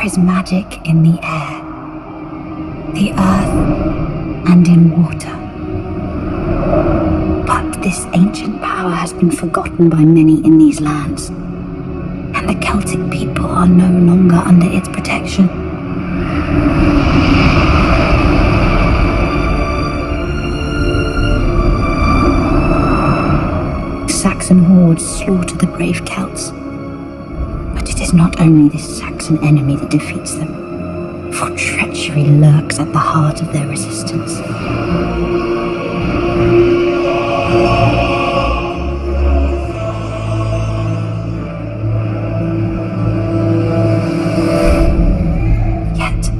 There is magic in the air, the earth, and in water. But this ancient power has been forgotten by many in these lands, and the Celtic people are no longer under its protection. Saxon hordes slaughter the brave Celts. But it is not only this Saxon enemy that defeats them, for treachery lurks at the heart of their resistance. Yet,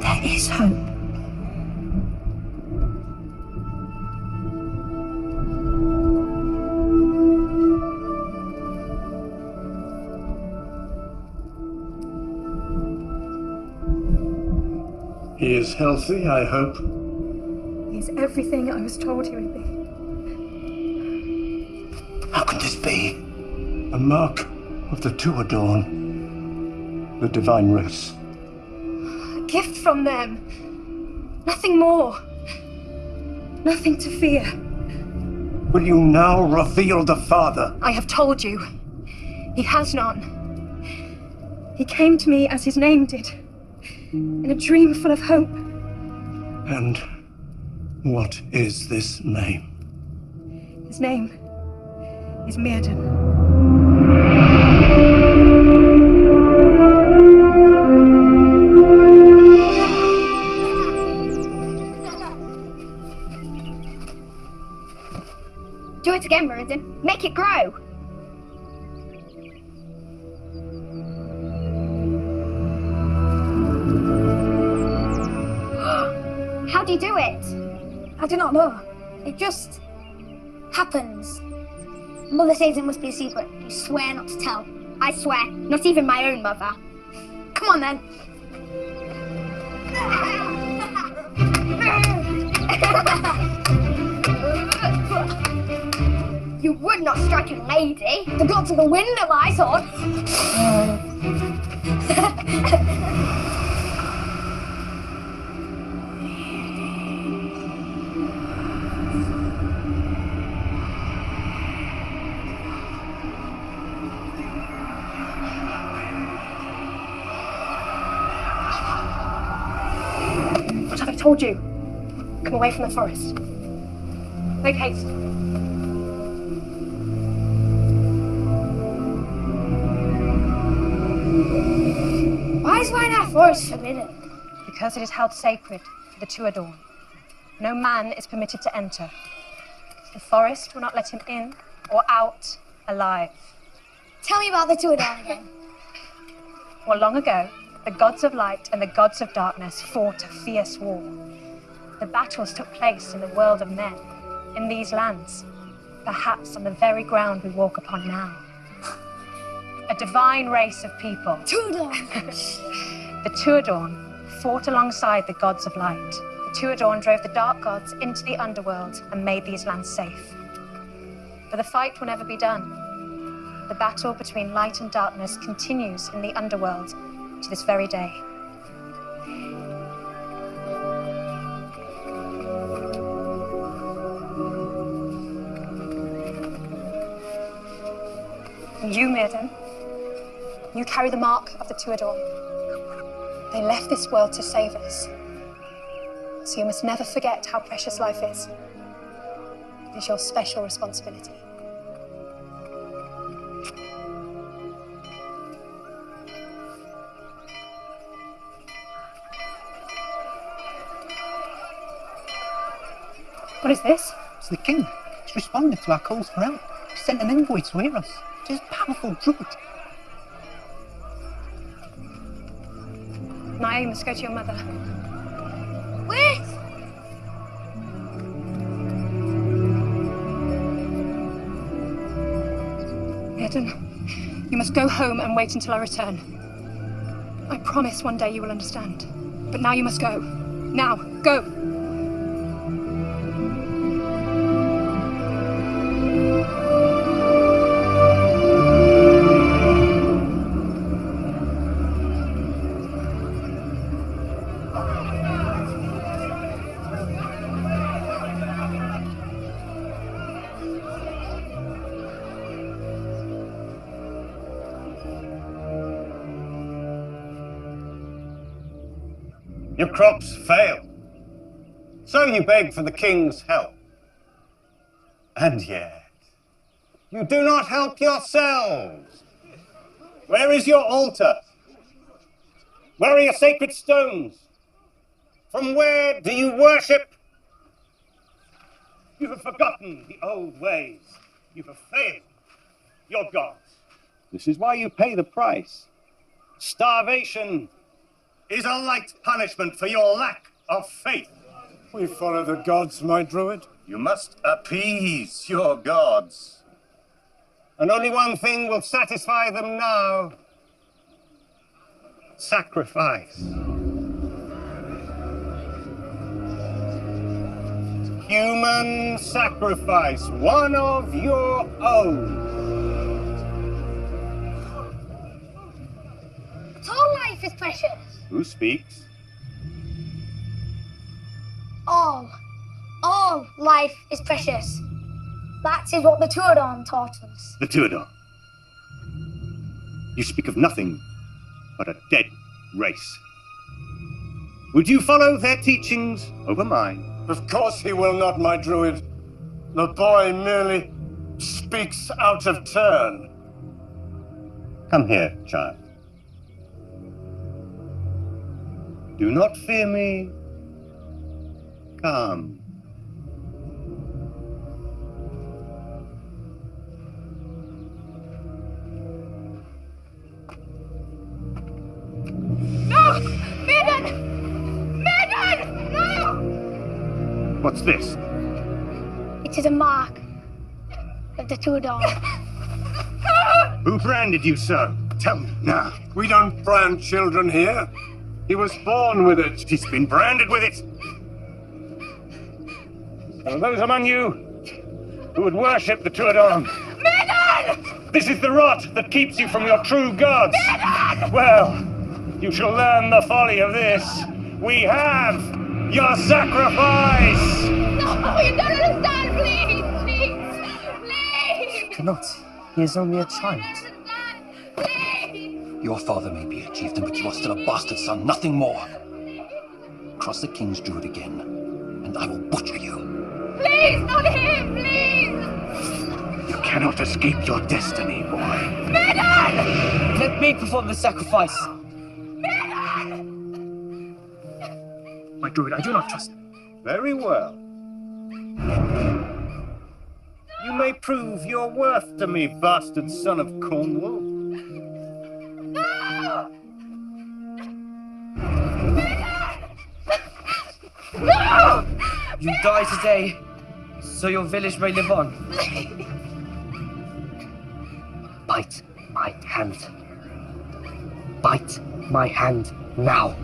there is hope. He is healthy, I hope. He's everything I was told he would be. How can this be? A mark of the Tuadorn, the divine race. A gift from them. Nothing more. Nothing to fear. Will you now reveal the Father? I have told you. He has none. He came to me as his name did. In a dream full of hope. And what is this name? His name is Mirden. Do it again, Mirden. Make it grow. How do you do it? I do not know. It just happens. Mother says it must be a secret. You swear not to tell. I swear, not even my own mother. Come on then. You would not strike a lady. The gods of the wind are my sword. What have I told you? Come away from the forest. Make haste. Why is Wine Forest forbidden? Because it is held sacred for the Tuadorn. No man is permitted to enter. The forest will not let him in or out alive. Tell me about the Tuadorn again. Well, long ago, the gods of light and the gods of darkness fought a fierce war. The battles took place in the world of men, in these lands, perhaps on the very ground we walk upon now. A divine race of people. Tuadorn! The Tuadorn fought alongside the gods of light. The Tuadorn drove the dark gods into the underworld and made these lands safe. But the fight will never be done. The battle between light and darkness continues in the underworld to this very day. And you, Mirden, you carry the mark of the Tuadorn. They left this world to save us. So you must never forget how precious life is. It is your special responsibility. What is this? It's the king. He's responded to our calls for help. He sent an envoy to hear us. He's a powerful druid. Naya, you must go to your mother. Wait! Mirden, you must go home and wait until I return. I promise one day you will understand. But now you must go. Now, go! Your crops fail. So you beg for the king's help. And yet, you do not help yourselves. Where is your altar? Where are your sacred stones? From where do you worship? You have forgotten the old ways. You have failed your gods. This is why you pay the price. Starvation is a light punishment for your lack of faith. We follow the gods, my druid. You must appease your gods. And only one thing will satisfy them now. Sacrifice. Human sacrifice, one of your own. But all life is precious. Who speaks? All life is precious. That is what the Tuadon taught us. The Tuadon. You speak of nothing but a dead race. Would you follow their teachings over mine? Of course he will not, my druid. The boy merely speaks out of turn. Come here, child. Do not fear me. Come. No! Maiden! Maiden! No! What's this? It is a mark of the Tuadon. Who branded you so? Tell me now. We don't brand children here. He was born with it. He's been branded with it. There are those among you who would worship the Tuadon. Maiden! This is the rot that keeps you from your true gods. Maiden! Well, you shall learn the folly of this. We have your sacrifice. No, you don't understand. Please! Cannot. He is only a child. Please! Your father may be a chieftain, but you are still a bastard son, nothing more. Cross the king's druid again, and I will butcher you. Please, not him! Please! You cannot escape your destiny, boy. Maiden! Let me perform the sacrifice. Maiden! My druid, I do not trust him. Very well. You may prove your worth to me, bastard son of Cornwall. No! No! You die today, so your village may live on. Bite my hand. Bite my hand now.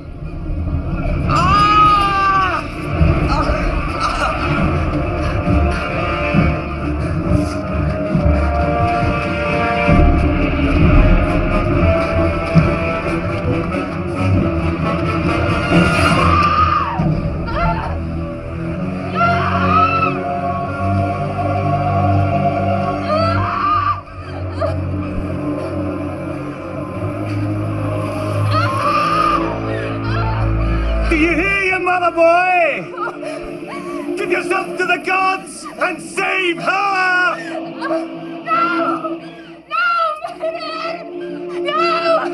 Do you hear your mother, boy? Give yourself to the gods and save her! No! No, Maiden! No!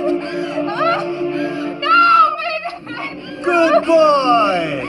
No, Maiden! Good boy!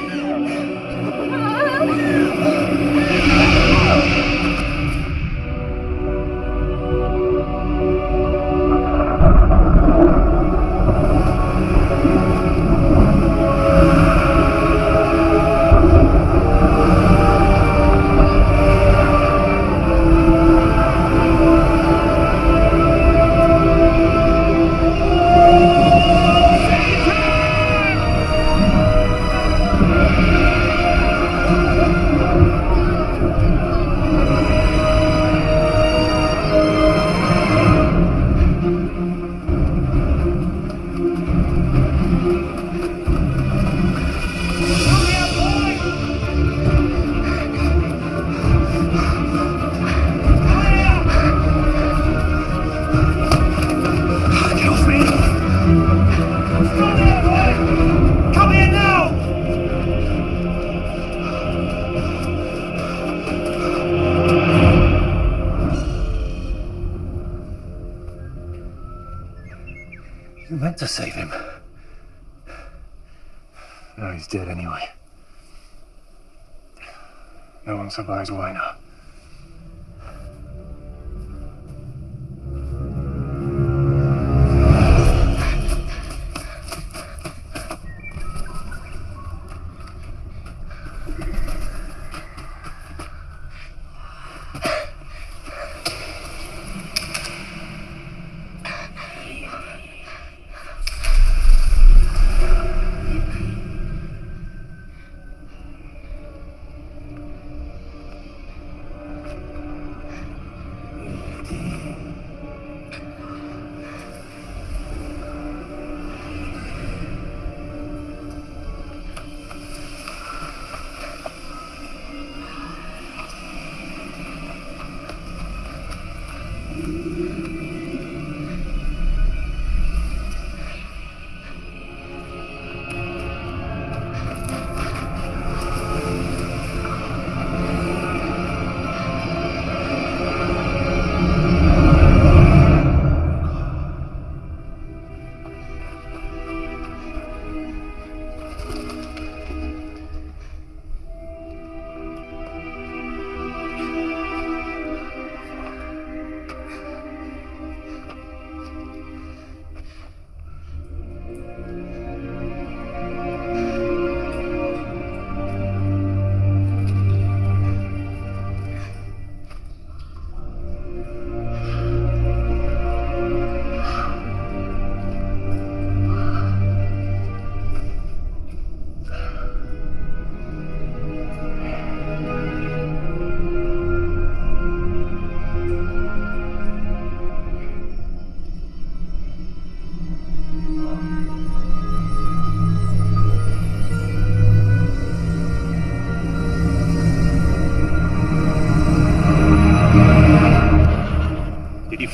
You meant to save him. Now he's dead anyway. No one survives why now.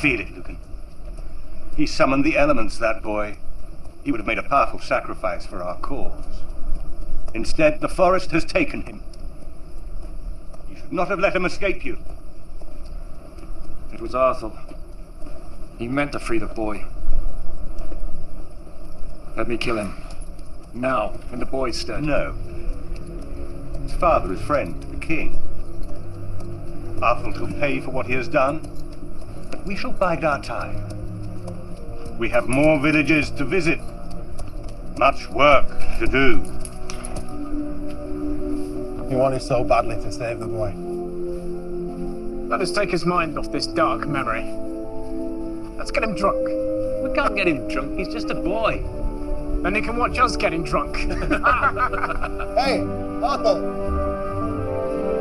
Feel it, Lucan. He summoned the elements, that boy. He would have made a powerful sacrifice for our cause. Instead, the forest has taken him. You should not have let him escape you. It was Arthur. He meant to free the boy. Let me kill him. Now, in the boy's stead. No. His father is friend to the king. Arthur will pay for what he has done. But we shall bide our time. We have more villages to visit. Much work to do. He wanted so badly to save the boy. Let us take his mind off this dark memory. Let's get him drunk. We can't get him drunk, he's just a boy. Then he can watch us getting drunk. Hey, Arthur!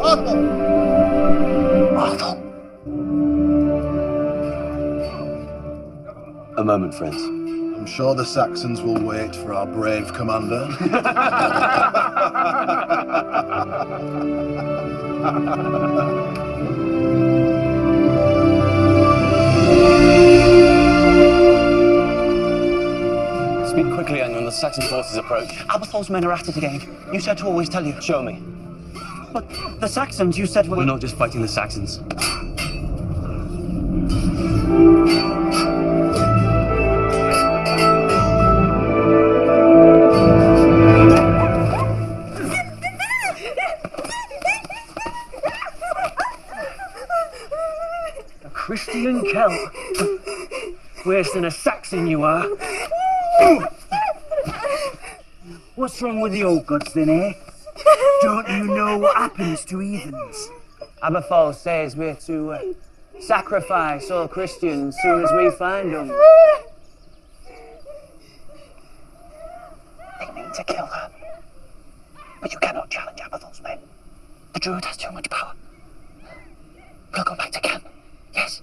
Arthur! Arthur! A moment, friends. I'm sure the Saxons will wait for our brave commander. Speak quickly, Anya, when the Saxon forces approach. Aberthal's men are at it again. You said to always tell you. Show me. But the Saxons, you said We're not just fighting the Saxons. Christian Celt. Worse than a Saxon you are. What's wrong with the old gods then, eh? Don't you know what happens to heathens? Aberthal says we're to sacrifice all Christians as soon as we find them. They mean to kill her. But you cannot challenge Aberthal's men. The druid has too much power. We'll go back to camp. Yes.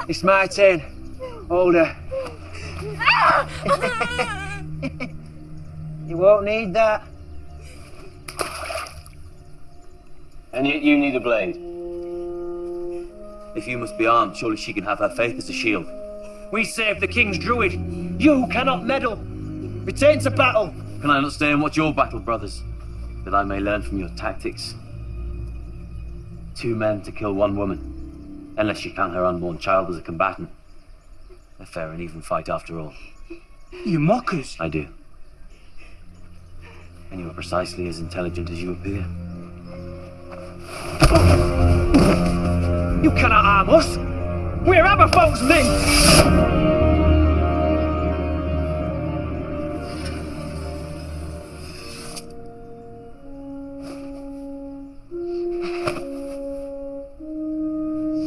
It's my turn. Hold her. You won't need that. And yet you need a blade. If you must be armed, surely she can have her faith as a shield. We saved the king's druid. You cannot meddle. Return to battle. Can I not stay and watch your battle, brothers? That I may learn from your tactics. 2 men to kill 1 woman. Unless you count her unborn child as a combatant. A fair and even fight after all. You mock us. I do. And you are precisely as intelligent as you appear. You cannot harm us. We're Aberfolk's men.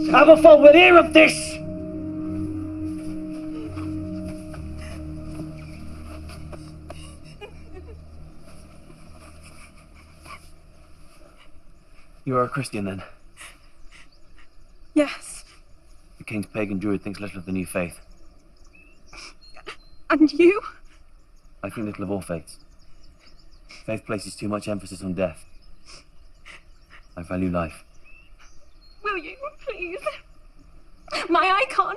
Aberfolk will hear of this. You are a Christian, then? Yes. The king's pagan druid thinks little of the new faith. And you? I think little of all faiths. Faith places too much emphasis on death. I value life. Will you, please? My icon.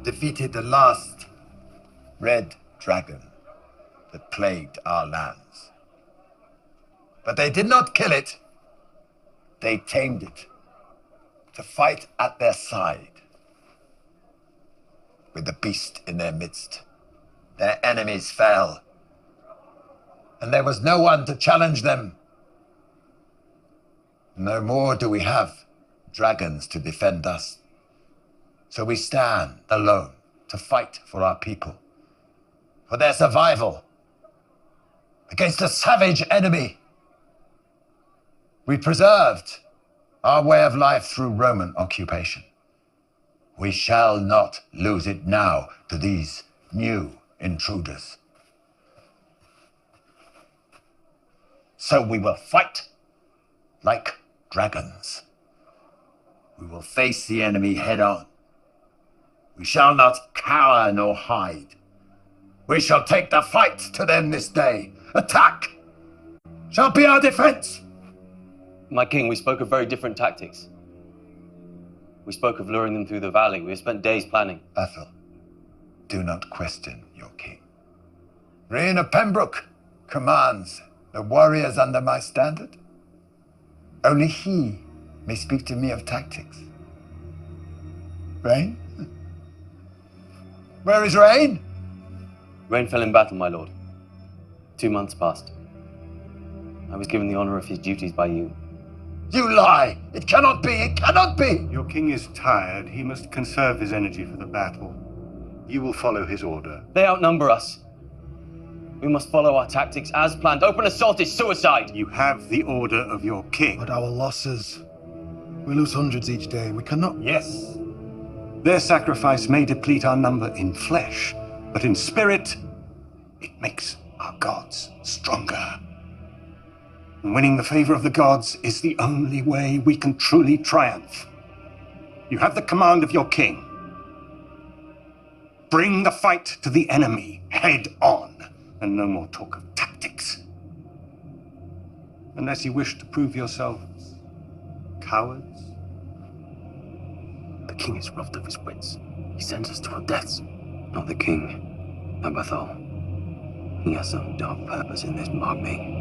Defeated the last red dragon that plagued our lands. But they did not kill it. They tamed it to fight at their side with the beast in their midst. Their enemies fell, and there was no one to challenge them. No more do we have dragons to defend us. So we stand alone to fight for our people, for their survival against a savage enemy. We preserved our way of life through Roman occupation. We shall not lose it now to these new intruders. So we will fight like dragons. We will face the enemy head on. We shall not cower nor hide. We shall take the fight to them this day. Attack shall be our defense. My king, we spoke of very different tactics. We spoke of luring them through the valley. We have spent days planning. Ethel, do not question your king. Rhyn of Pembroke commands the warriors under my standard. Only he may speak to me of tactics. Rhyn? Where is Rhyn? Rhyn fell in battle, my lord. 2 months passed. I was given the honor of his duties by you. You lie! It cannot be! It cannot be! Your king is tired. He must conserve his energy for the battle. You will follow his order. They outnumber us. We must follow our tactics as planned. Open assault is suicide! You have the order of your king. But our losses... We lose hundreds each day. We cannot... Yes. Their sacrifice may deplete our number in flesh, but in spirit, it makes our gods stronger. And winning the favor of the gods is the only way we can truly triumph. You have the command of your king. Bring the fight to the enemy head on, and no more talk of tactics. Unless you wish to prove yourselves cowards? The king is robbed of his wits. He sends us to our deaths. Not the king, Abathol. He has some dark purpose in this, mark me.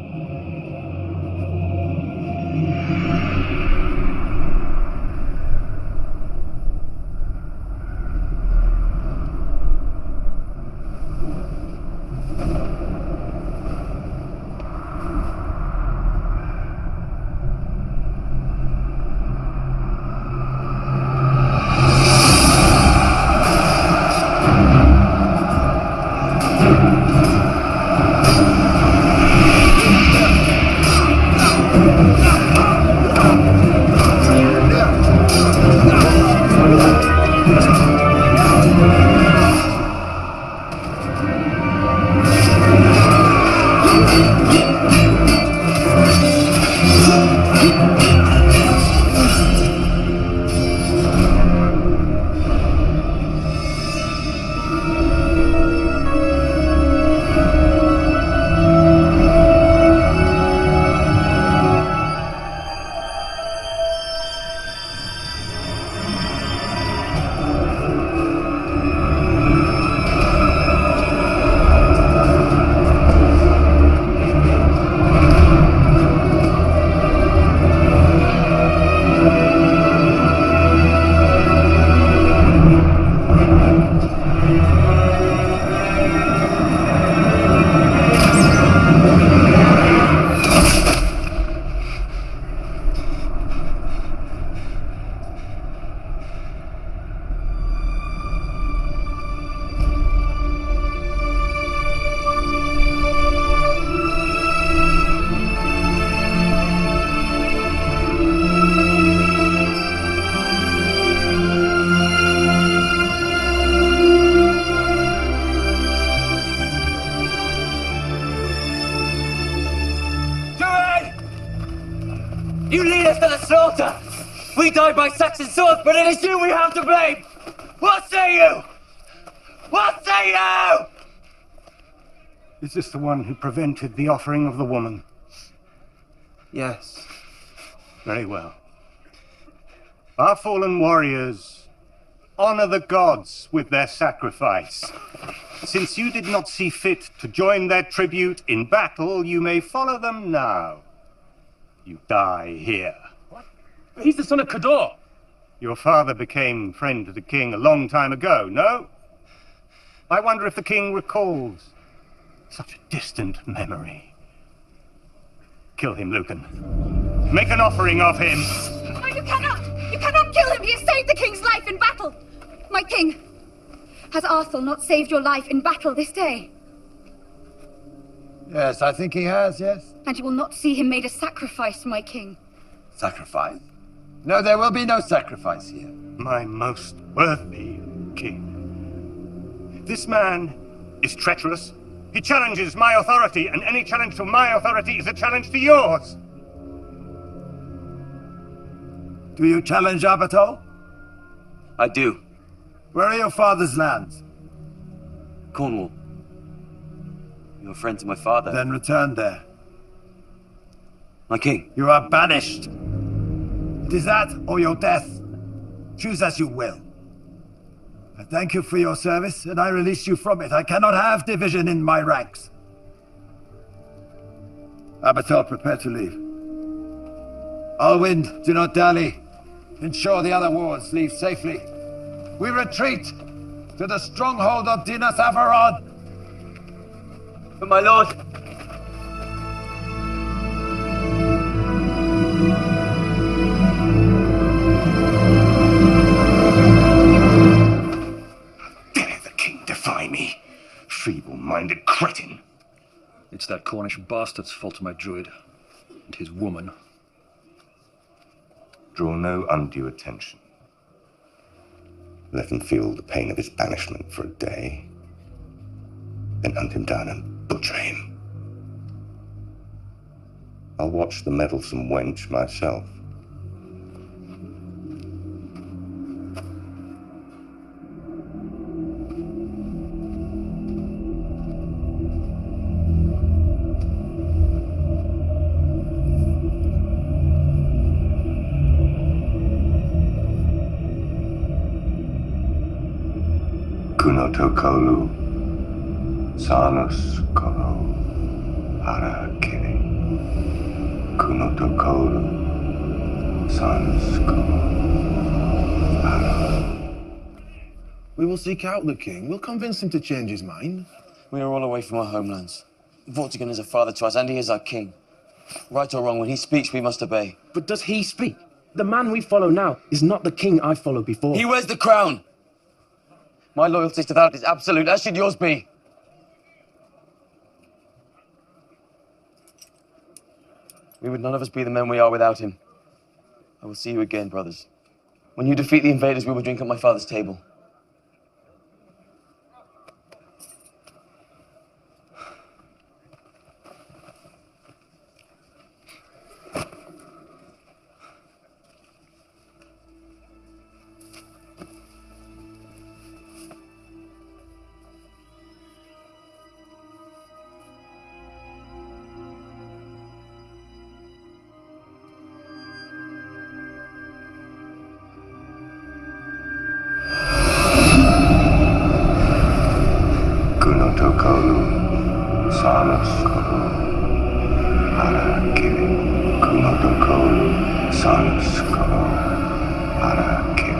You lead us to the slaughter! We died by Saxon swords, but it is you we have to blame! What say you? What say you? Is this the one who prevented the offering of the woman? Yes. Very well. Our fallen warriors honor the gods with their sacrifice. Since you did not see fit to join their tribute in battle, you may follow them now. You die here. What? He's the son of Kador. Your father became friend to the king a long time ago, no? I wonder if the king recalls such a distant memory. Kill him, Lucan. Make an offering of him. No, you cannot! You cannot kill him! He has saved the king's life in battle! My king, has Arthur not saved your life in battle this day? Yes, I think he has, yes. And you will not see him made a sacrifice, my king. Sacrifice? No, there will be no sacrifice here. My most worthy king. This man is treacherous. He challenges my authority, and any challenge to my authority is a challenge to yours. Do you challenge Abatol? I do. Where are your father's lands? Cornwall. You're a friend to my father. Then return there. My king. You are banished. It is that or your death. Choose as you will. I thank you for your service, and I release you from it. I cannot have division in my ranks. Abatol, prepare to leave. Alwind, do not dally. Ensure the other wards leave safely. We retreat to the stronghold of Dinas Averod. But my lord... Dare the king defy me? Feeble-minded cretin. It's that Cornish bastard's fault, my druid. And his woman. Draw no undue attention. Let him feel the pain of his banishment for a day. Then hunt him down and butcher him. I'll watch the meddlesome wench myself. Kunotokolu, Sanus Koro, Harakiri. Kunotokolu, Sanus Koro, We will seek out the king. We'll convince him to change his mind. We are all away from our homelands. Vortigern is a father to us, and he is our king. Right or wrong, when he speaks, we must obey. But does he speak? The man we follow now is not the king I followed before. He wears the crown! My loyalty to that is absolute, as should yours be. We would none of us be the men we are without him. I will see you again, brothers. When you defeat the invaders, we will drink at my father's table. Kunotokolu, Sanus Koro, Harakiri. Kunotokolu, Sanus Koro, Harakiri.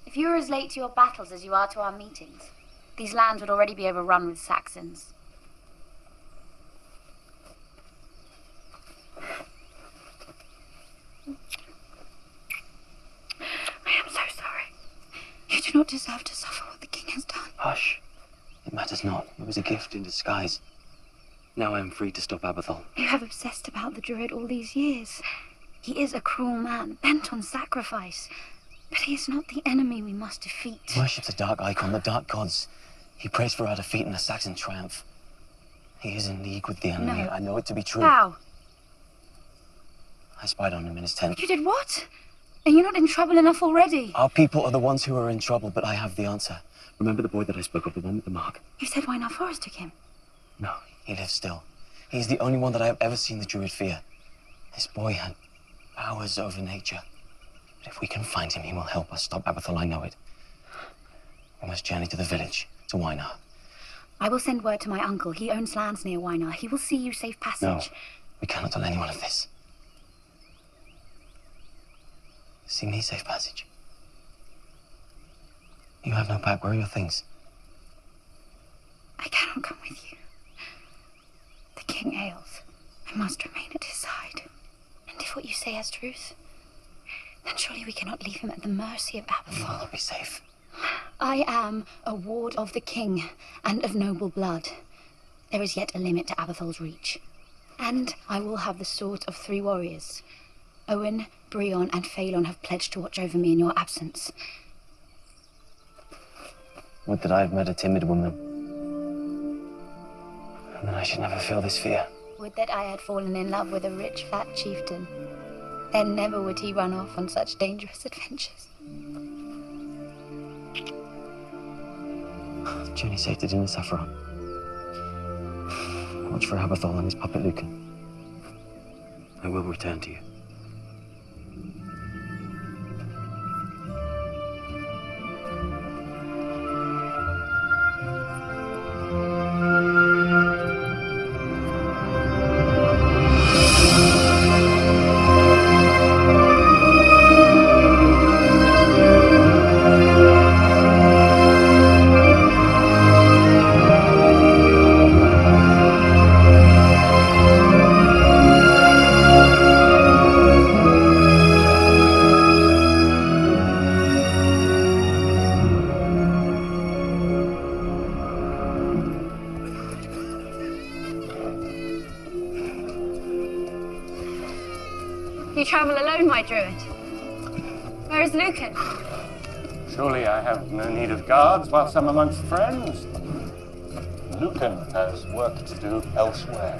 If you were as late to your battles as you are to our meetings, these lands would already be overrun with Saxons. I am so sorry. You do not deserve to suffer what the king has done. Hush. It matters not. It was a gift in disguise. Now I am free to stop Abathol. You have obsessed about the druid all these years. He is a cruel man, bent on sacrifice. But he is not the enemy we must defeat. He worships the dark icon, the dark gods. He prays for our defeat and a Saxon triumph. He is in league with the enemy. No. I know it to be true. How? I spied on him in his tent. You did what? Are you not in trouble enough already? Our people are the ones who are in trouble, but I have the answer. Remember the boy that I spoke of, the one with the mark? You said Wynar Forest took him. No, he lives still. He's the only one that I have ever seen the druid fear. This boy had powers over nature. But if we can find him, he will help us stop Abathol, I know it. We must journey to the village, to Wynar. I will send word to my uncle. He owns lands near Wynar. He will see you safe passage. No, we cannot tell anyone of this. See me safe passage. You have no pack. Where are your things? I cannot come with you. The king ails. I must remain at his side. And if what you say is truth, then surely we cannot leave him at the mercy of Abathol. You will not be safe. I am a ward of the king and of noble blood. There is yet a limit to Abathol's reach. And I will have the sword of 3 warriors. Owen, Brion, and Phalon have pledged to watch over me in your absence. Would that I had met a timid woman. And then I should never feel this fear. Would that I had fallen in love with a rich, fat chieftain. Then never would he run off on such dangerous adventures. Journey safe to dinner, Saffron. Watch for Abathol and his puppet Lucan. I will return to you. travel alone, my druid? Where is Lucan? Surely I have no need of guards whilst I'm amongst friends. Lucan has work to do elsewhere.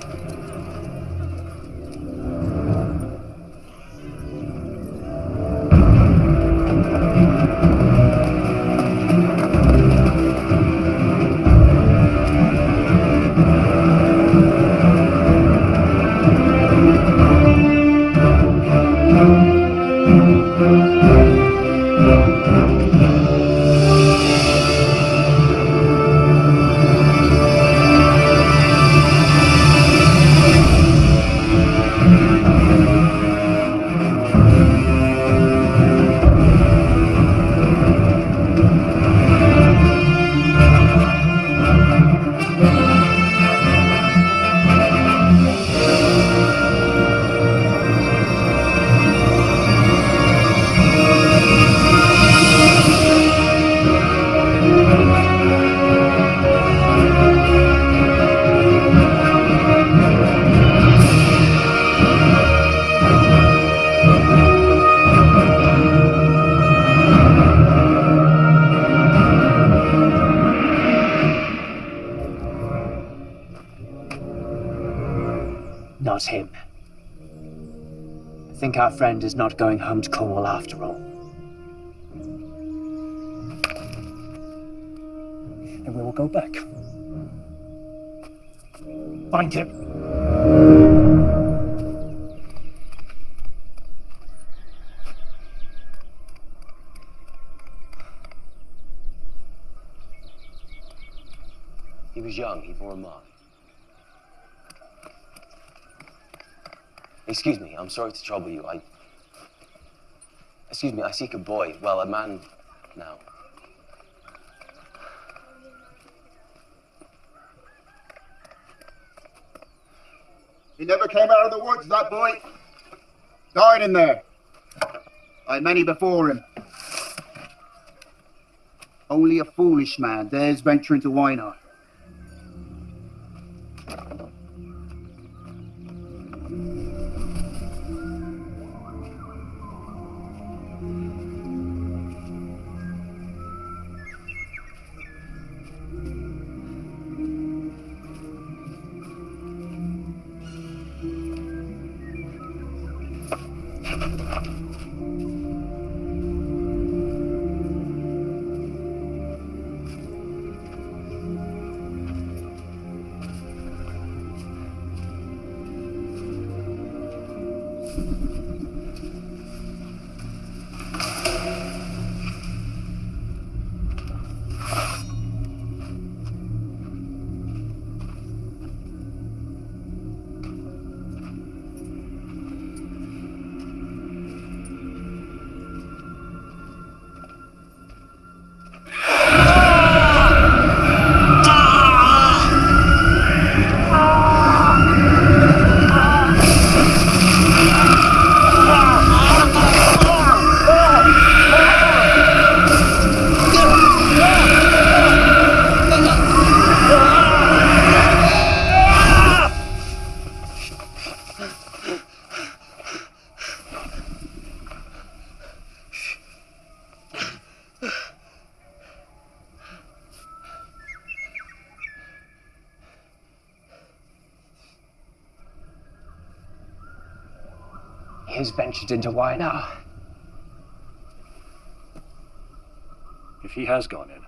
Not him. I think our friend is not going home to Cornwall after all. And we will go back. Find him. He was young, he bore a mark. Excuse me, I'm sorry to trouble you. Excuse me, I seek a boy. Well, a man now. He never came out of the woods, that boy. Died in there. Like many before him. Only a foolish man dares venture into Wynard. He has ventured into Wynard. If he has gone in,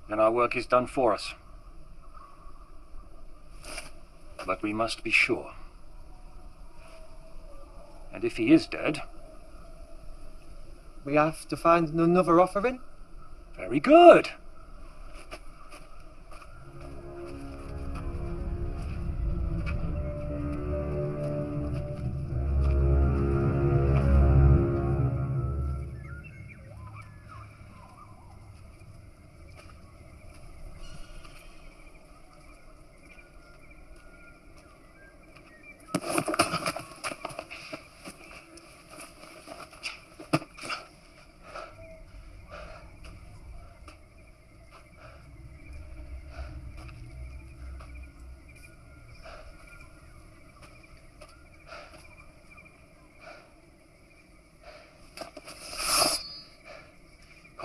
then our work is done for us. But we must be sure. And if he is dead... We have to find another offering? Very good.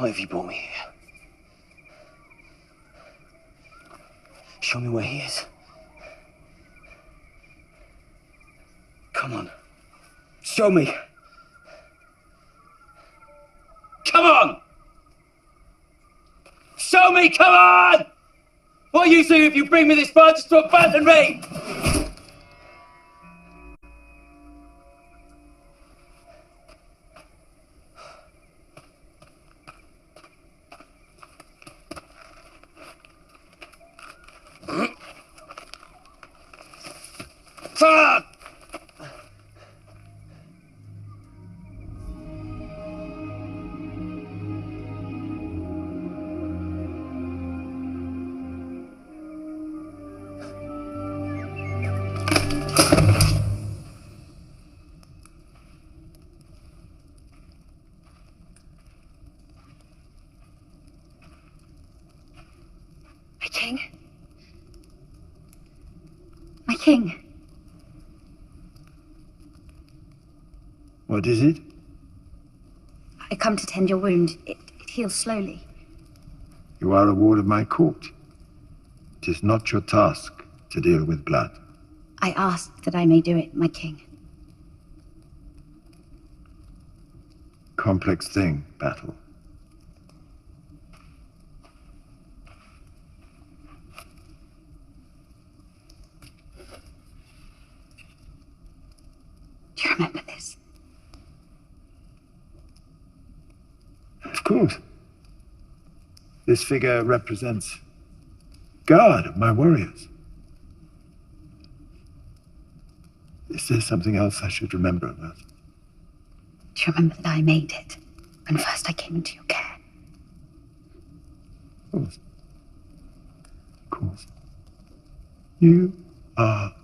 Why have you brought me here? Show me where he is. Come on. Show me. Come on! Show me, come on! What are you saying if you bring me this far just to abandon me? Fuck! My king. My king. What is it? I come to tend your wound. It heals slowly. You are a ward of my court. It is not your task to deal with blood. I ask that I may do it, my king. Complex thing, battle. Do you remember this? Of course. This figure represents God of my warriors. Is there something else I should remember about? Do you remember that I made it when first I came into your care? Of course. Of course. You are...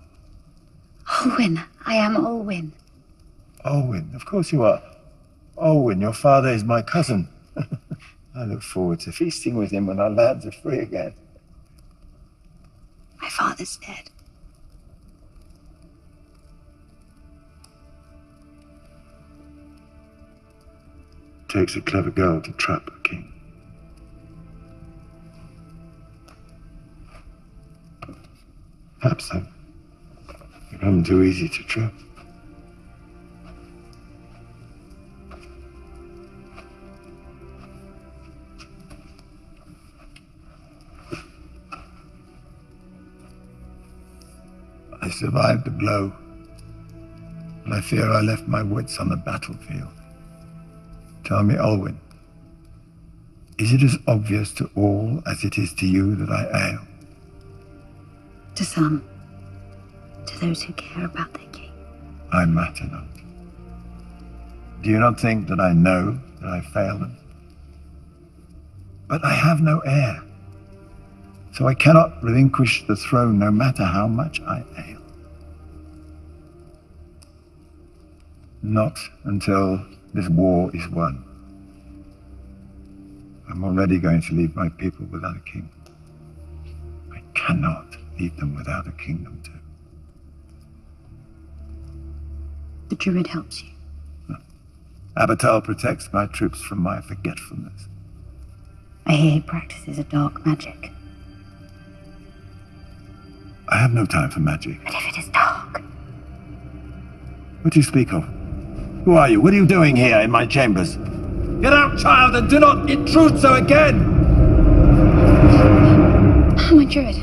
Olwyn. I am Olwyn. Olwyn. Of course you are. Olwyn, your father is my cousin. I look forward to feasting with him when our lands are free again. My father's dead. It takes a clever girl to trap a king. Perhaps I've become too easy to trap. I survived the blow, and I fear I left my wits on the battlefield. Tell me, Olwyn, is it as obvious to all as it is to you that I ail? To some. To those who care about their king. I matter not. Do you not think that I know that I fail them? But I have no heir, so I cannot relinquish the throne no matter how much I ail. Not until this war is won. I'm already going to leave my people without a king. I cannot leave them without a kingdom too. The druid helps you. Abatal protects my troops from my forgetfulness. I hear he practices a dark magic. I have no time for magic. But if it is dark? What do you speak of? Who are you? What are you doing here in my chambers? Get out, child, and do not intrude so again! My druid.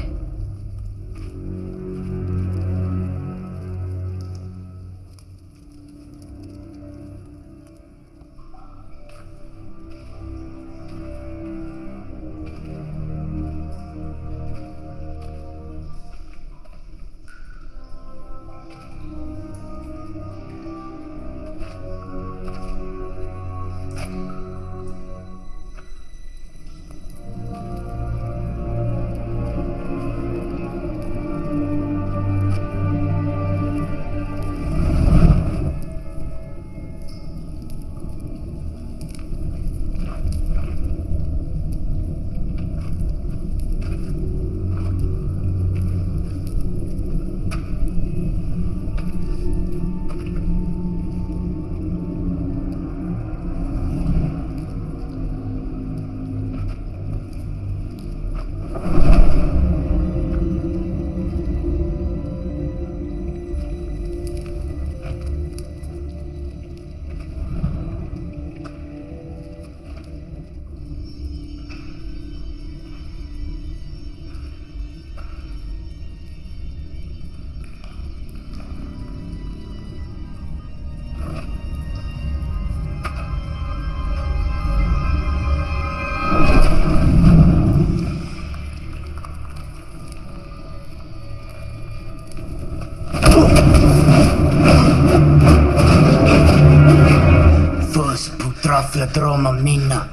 First putra fladroma mina.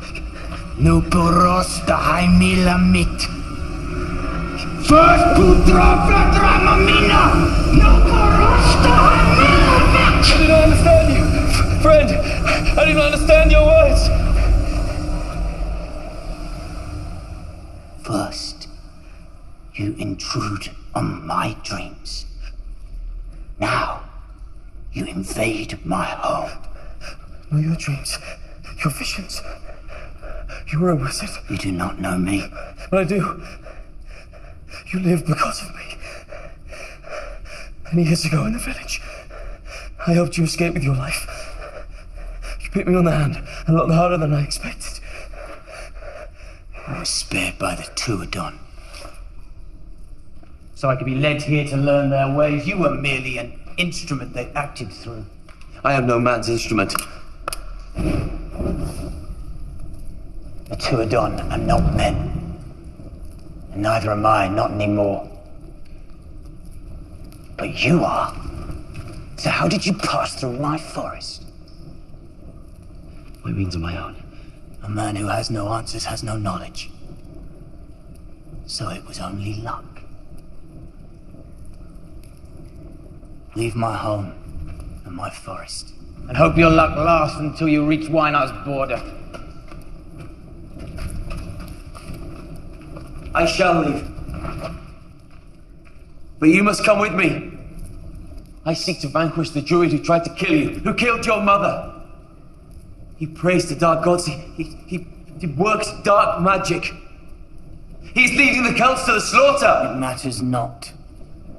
Nu porosta haimila mit. First putra fladroma mina. Nu porosta haimila mit. I do not understand you. Friend, I do not understand your words. First, you intrude on my dreams. Now, you invade my home. No, your dreams, your visions. You were a wizard. You do not know me. But I do. You lived because of me. Many years ago in the village, I helped you escape with your life. You bit me on the hand, a lot harder than I expected. I was spared by the Tuadon. So I could be led here to learn their ways. You were merely an instrument they acted through. I am no man's instrument. The Tuadon are not men. And neither am I, not anymore. But you are. So how did you pass through my forest? My means are my own. A man who has no answers has no knowledge. So it was only luck. Leave my home and my forest. And hope your luck lasts until you reach Wyno's border. I shall leave. But you must come with me. I seek to vanquish the druid who tried to kill you, who killed your mother. He prays to dark gods. He works dark magic. He's leading the counts to the slaughter. It matters not.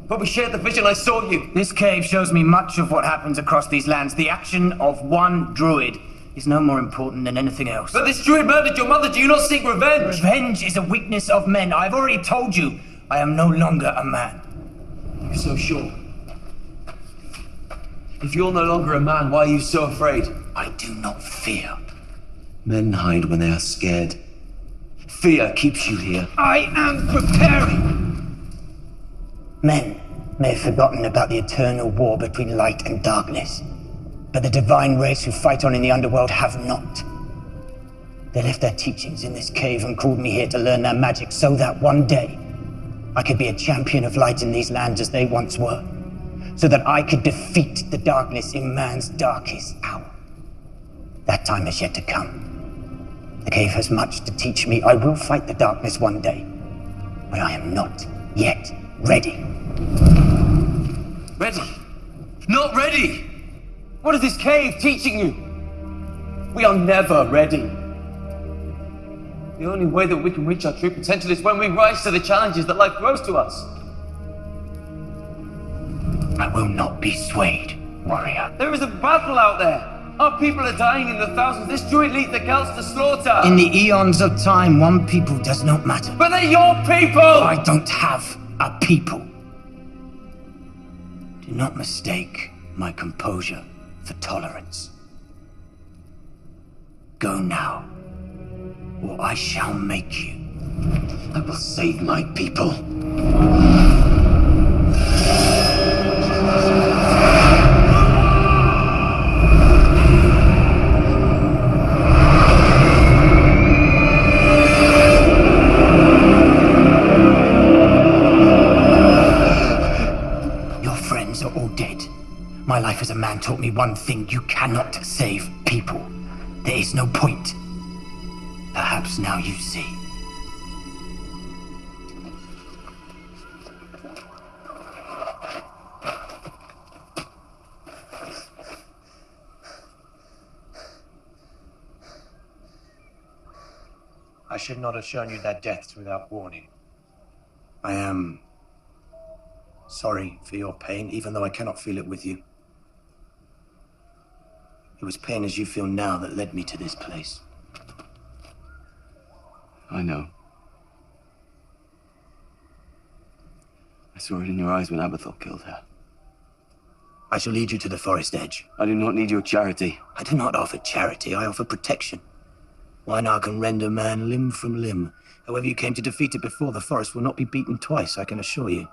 But we shared the vision. I saw you. This cave shows me much of what happens across these lands. The action of one druid is no more important than anything else. But this druid murdered your mother. Do you not seek revenge? Revenge is a weakness of men. I've already told you, I am no longer a man. You're so sure. If you're no longer a man, why are you so afraid? I do not fear. Men hide when they are scared. Fear keeps you here. I am preparing. Men may have forgotten about the eternal war between light and darkness, but the divine race who fight on in the underworld have not. They left their teachings in this cave and called me here to learn their magic so that one day I could be a champion of light in these lands as they once were, so that I could defeat the darkness in man's darkest hour. That time is yet to come. The cave has much to teach me. I will fight the darkness one day, but I am not yet ready. Ready? Not ready! What is this cave teaching you? We are never ready. The only way that we can reach our true potential is when we rise to the challenges that life throws to us. I will not be swayed, warrior. There is a battle out there. Our people are dying in the thousands. This druid leads the Celts to slaughter. In the eons of time, one people does not matter. But they're your people! I don't have a people. Do not mistake my composure for tolerance. Go now, or I shall make you. I will save my people. My life as a man taught me one thing: you cannot save people. There is no point. Perhaps now you see. I should not have shown you their deaths without warning. I am sorry for your pain, even though I cannot feel it with you. It was pain as you feel now that led me to this place. I know. I saw it in your eyes when Abathur killed her. I shall lead you to the forest edge. I do not need your charity. I do not offer charity, I offer protection. Wynar can rend a man limb from limb. However you came to defeat it before, the forest will not be beaten twice, I can assure you.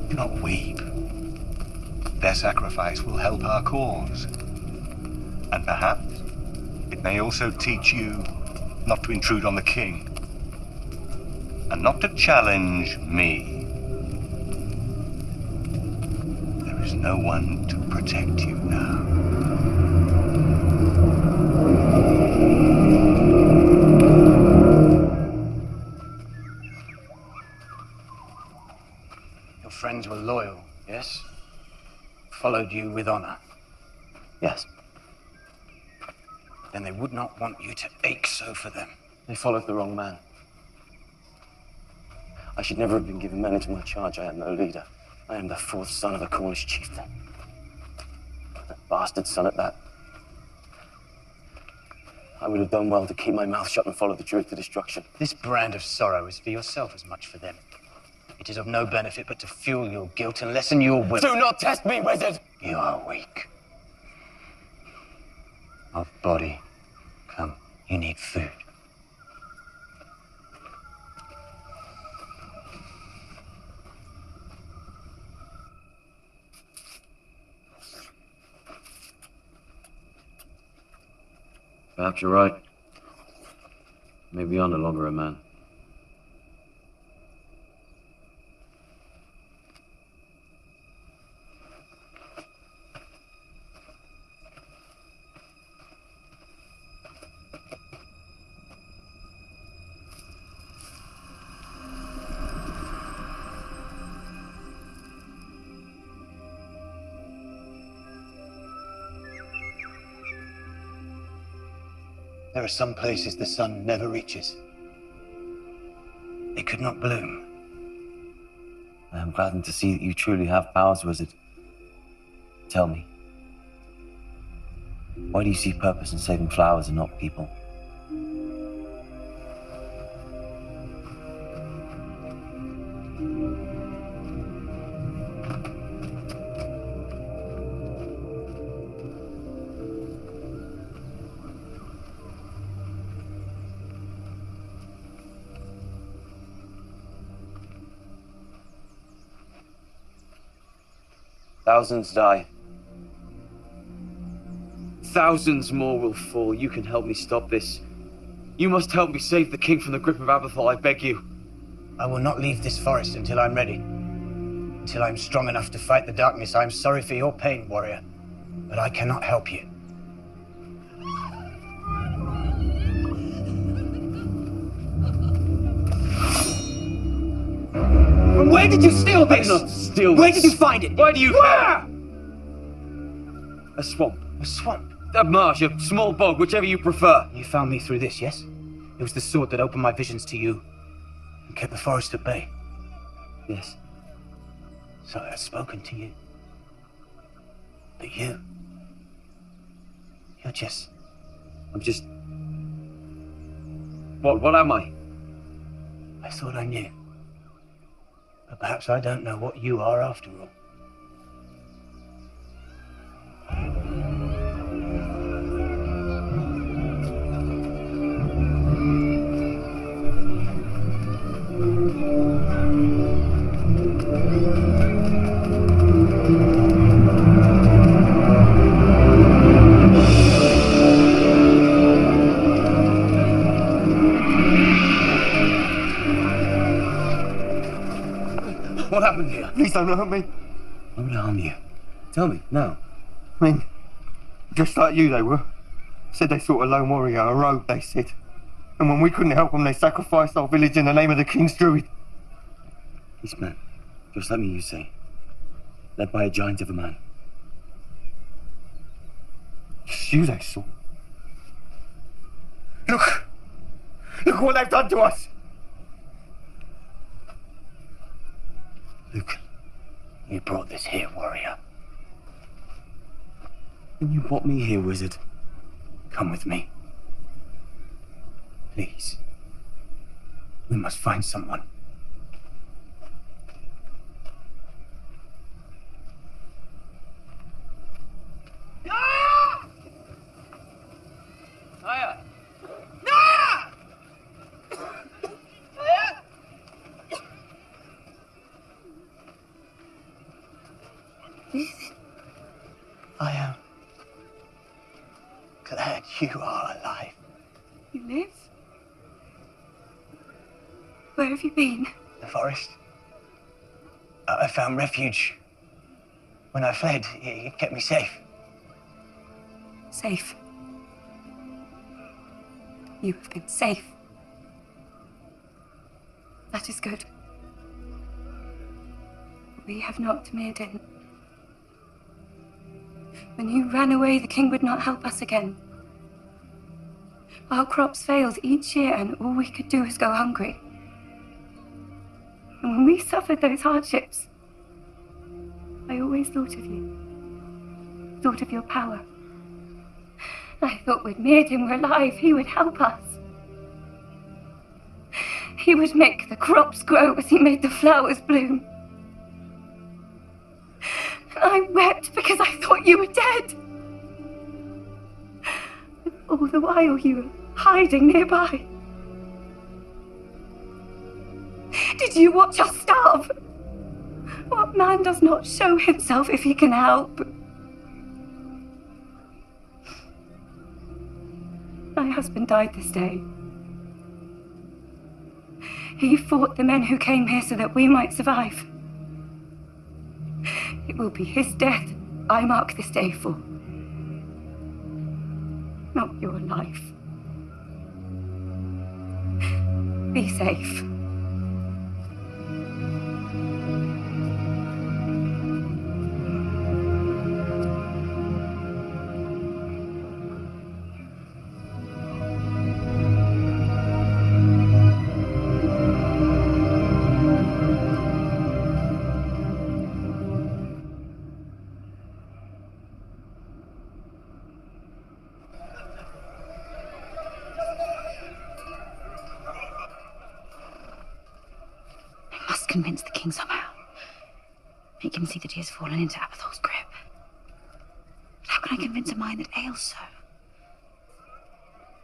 Do not weep. Their sacrifice will help our cause. And perhaps it may also teach you not to intrude on the king. And not to challenge me. There is no one to protect you now. Your friends were loyal, yes? Followed you with honor. Yes. Then they would not want you to ache so for them. They followed the wrong man. I should never have been given men into my charge. I am no leader. I am the fourth son of a Cornish chieftain. That bastard son at that. I would have done well to keep my mouth shut and follow the Druid to destruction. This brand of sorrow is for yourself as much for them. It is of no benefit but to fuel your guilt and lessen your will. Do not test me, wizard! You are weak. Of body. Come, you need food. Perhaps you're right. Maybe I'm no longer a man. There are some places the sun never reaches. They could not bloom. I am gladdened to see that you truly have powers, wizard. Tell me, why do you see purpose in saving flowers and not people? Thousands die. Thousands more will fall. You can help me stop this. You must help me save the king from the grip of Abathol, I beg you. I will not leave this forest until I'm ready. Until I'm strong enough to fight the darkness. I'm sorry for your pain, warrior, but I cannot help you. From where did you steal this? I did not steal this. Where did you find it? Why do you care? A swamp. A swamp? A marsh, a small bog, whichever you prefer. You found me through this, yes? It was the sword that opened my visions to you and kept the forest at bay. Yes. So I have spoken to you. But you're just... I'm just... What am I? I thought I knew. But perhaps I don't know what you are after all. What happened here? Please don't hurt me. Why would I harm you? Tell me, now. I mean, just like you they were. Said they sought a lone warrior, a rogue, they said. And when we couldn't help them, they sacrificed our village in the name of the King's Druid. This man, just like me, you say, led by a giant of a man. It's you they saw. Look! Look what they've done to us! Luke, you brought this here, warrior. And you brought me here, wizard. Come with me. Please. We must find someone. You are alive. You live? Where have you been? The forest. I found refuge. When I fled, it kept me safe. Safe. You have been safe. That is good. We have not, Mirrodin. When you ran away, the king would not help us again. Our crops failed each year, and all we could do was go hungry. And when we suffered those hardships, I always thought of you. Thought of your power. I thought when Mirrodin were alive, he would help us. He would make the crops grow as he made the flowers bloom. I wept because I thought you were dead. And all the while you were hiding nearby. Did you watch us starve? What man does not show himself if he can help? My husband died this day. He fought the men who came here so that we might survive. It will be his death I mark this day for. Not your life. Be safe. Convince the king somehow. Make him see that he has fallen into Abathol's grip. But how can I convince a mind that ails so?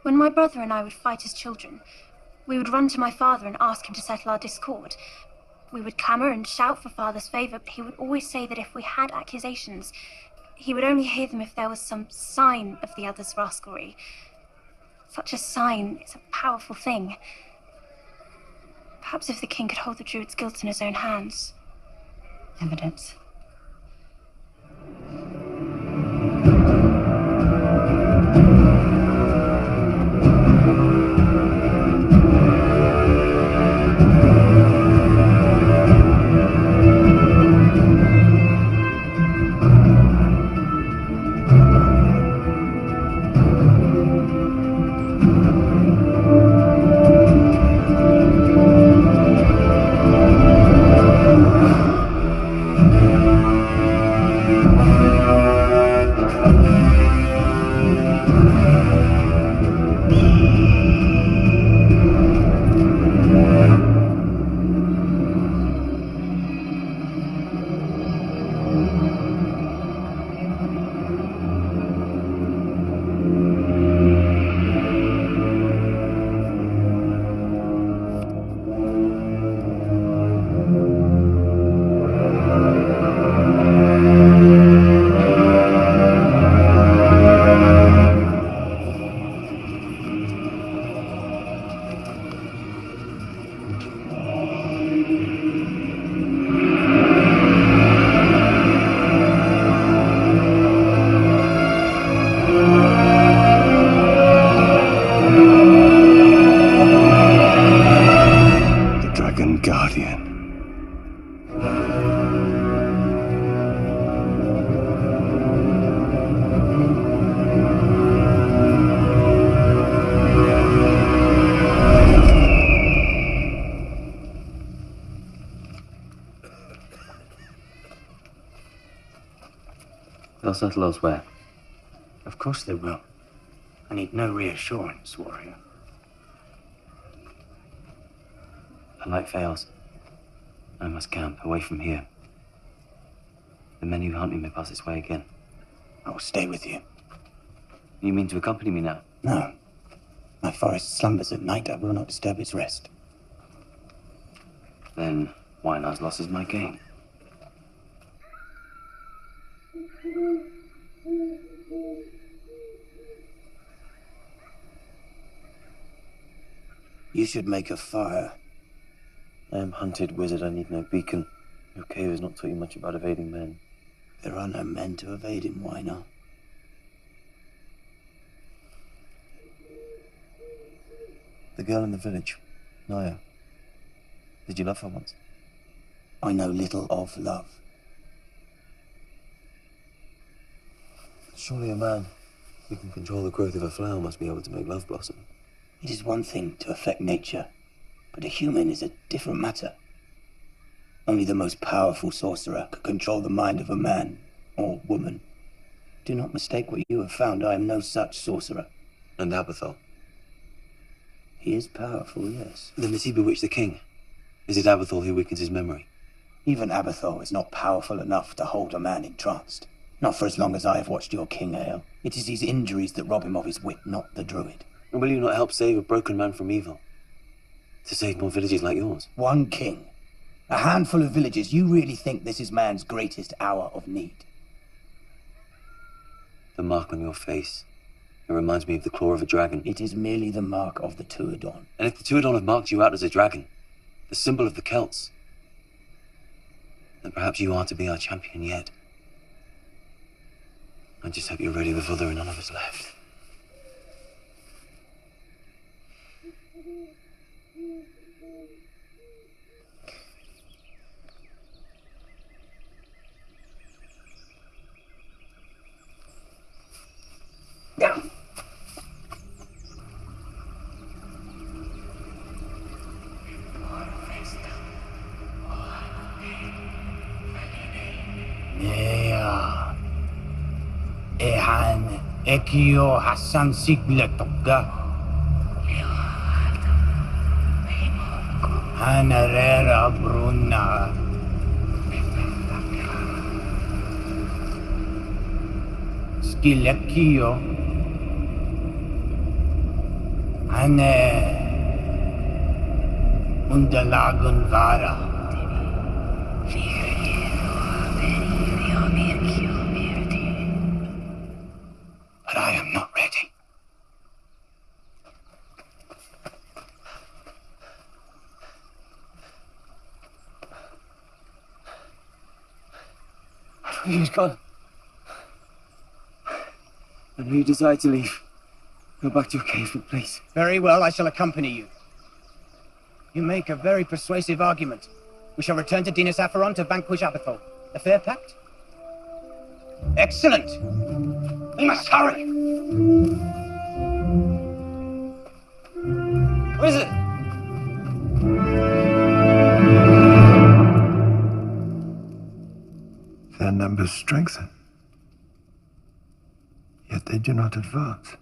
When my brother and I would fight as children, we would run to my father and ask him to settle our discord. We would clamour and shout for father's favour, but he would always say that if we had accusations, he would only hear them if there was some sign of the other's rascalry. Such a sign is a powerful thing. Perhaps if the king could hold the druid's guilt in his own hands. Evidence. They'll settle elsewhere. Of course they will. I need no reassurance, warrior. The light fails. I must camp away from here. The men who hunt me may pass this way again. I will stay with you. You mean to accompany me now? No. My forest slumbers at night. I will not disturb its rest. Then why not loss is my gain? You should make a fire. I am hunted, wizard. I need no beacon. Your cave has not taught you much about evading men. There are no men to evade him, why not? The girl in the village, Naya. Did you love her once? I know little of love. Surely a man who can control the growth of a flower must be able to make love blossom. It is one thing to affect nature, but a human is a different matter. Only the most powerful sorcerer could control the mind of a man or woman. Do not mistake what you have found. I am no such sorcerer. And Abathar? He is powerful, yes. Then does he bewitch the king? Is it Abathar who weakens his memory? Even Abathar is not powerful enough to hold a man entranced. Not for as long as I have watched your king, Ale. It is his injuries that rob him of his wit, not the druid. And will you not help save a broken man from evil? To save more villages like yours? One king. A handful of villages. You really think this is man's greatest hour of need? The mark on your face. It reminds me of the claw of a dragon. It is merely the mark of the Tuadon. And if the Tuadon have marked you out as a dragon, the symbol of the Celts, then perhaps you are to be our champion yet. I just hope you're ready before there are none of us left. Ehan Ekio Hassan Sigletoga Hanarera Bruna Skilekio Hane Undalagun Vara. But I am not ready. He's gone. And you decide to leave. Go back to your cave, but please. Very well, I shall accompany you. You make a very persuasive argument. We shall return to Dinas Acheron to vanquish Abathar. A fair pact? Excellent! We must hurry! Wizard! Their numbers strengthen. Yet they do not advance.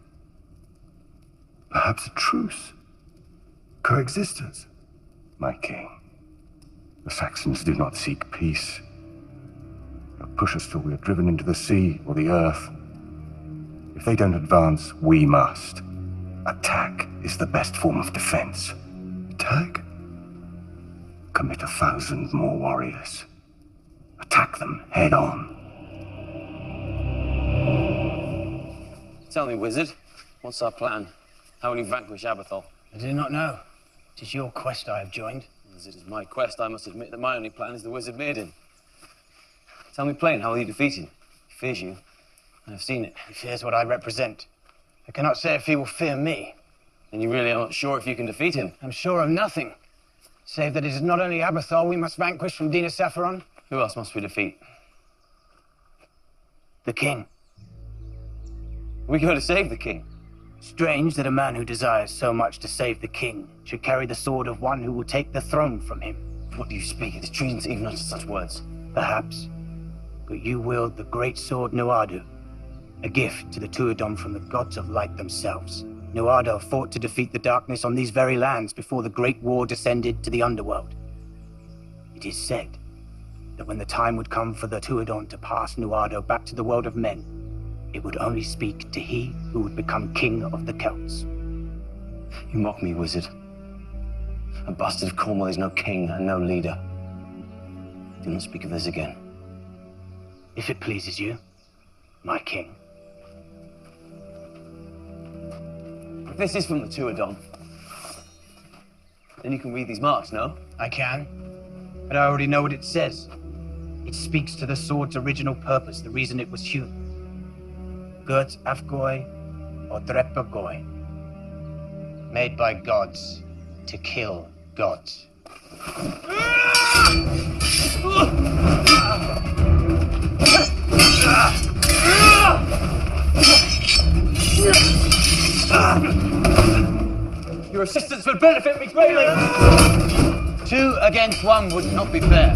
Perhaps a truce. Coexistence. My king, the Saxons do not seek peace. They'll push us till we are driven into the sea or the earth. If they don't advance, we must. Attack is the best form of defense. Attack? Commit 1,000 more warriors. Attack them head on. Tell me, wizard, what's our plan? How will you vanquish Abathar? I do not know. It is your quest I have joined. As it is my quest, I must admit that my only plan is the wizard maiden. Tell me plain, how will you defeat him? He fears you. I have seen it. He fears what I represent. I cannot say if he will fear me. And you really are not sure if you can defeat him? I'm sure of nothing, save that it is not only Abathar we must vanquish from Dinas Acheron. Who else must we defeat? The king. We go to save the king. Strange that a man who desires so much to save the king should carry the sword of one who will take the throne from him. What do you speak? It is treason to even utter such words. Perhaps. But you wield the great sword Nuadu, a gift to the Tuadon from the gods of light themselves. Nuadu fought to defeat the darkness on these very lands before the Great War descended to the underworld. It is said that when the time would come for the Tuadon to pass Nuadu back to the world of men, it would only speak to he who would become king of the Celts. You mock me, wizard. A bastard of Cornwall is no king and no leader. Do not speak of this again. If it pleases you, my king. If this is from the Tuadon, Then you can read these marks, no? I can, but I already know what it says. It speaks to the sword's original purpose, the reason it was hewn. Gurt Afgoi or Drepagoi. Made by gods to kill gods. Your assistance would benefit me greatly. 2 against 1 would not be fair.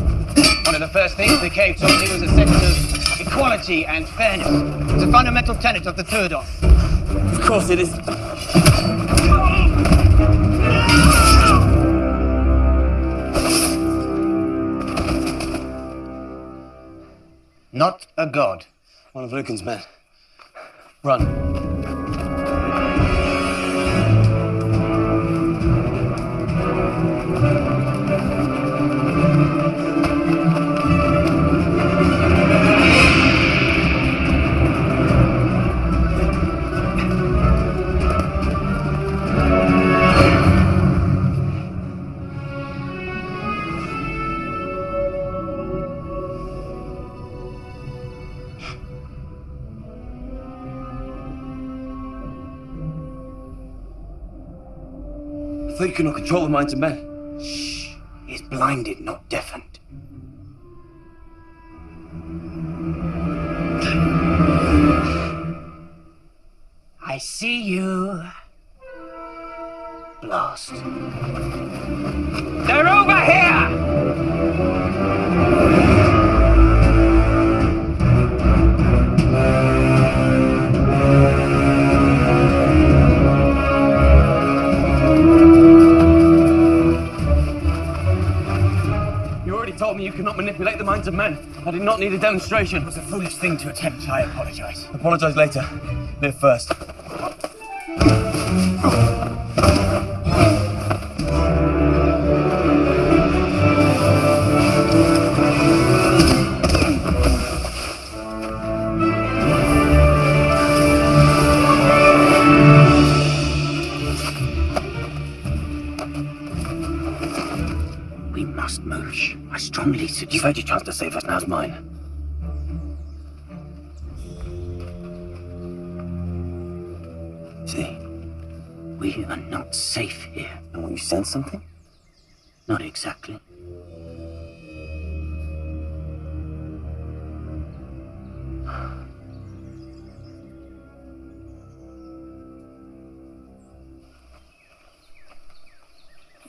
One of the first things the cave taught me was a sense of equality and fairness. It's a fundamental tenet of the Tuadon. Of course it is. Not a god. One of Lucan's men. Run. I thought you could not control the minds of men. Shh. He's blinded, not deafened. I see you. Blast. They're over here! You already told me you cannot manipulate the minds of men. I did not need a demonstration. It was a foolish thing to attempt. I apologize. Apologize later. Live first. We must move. I strongly suggest. You've had your chance to save us, now's mine. See, we are not safe here. And will you sense something? Not exactly.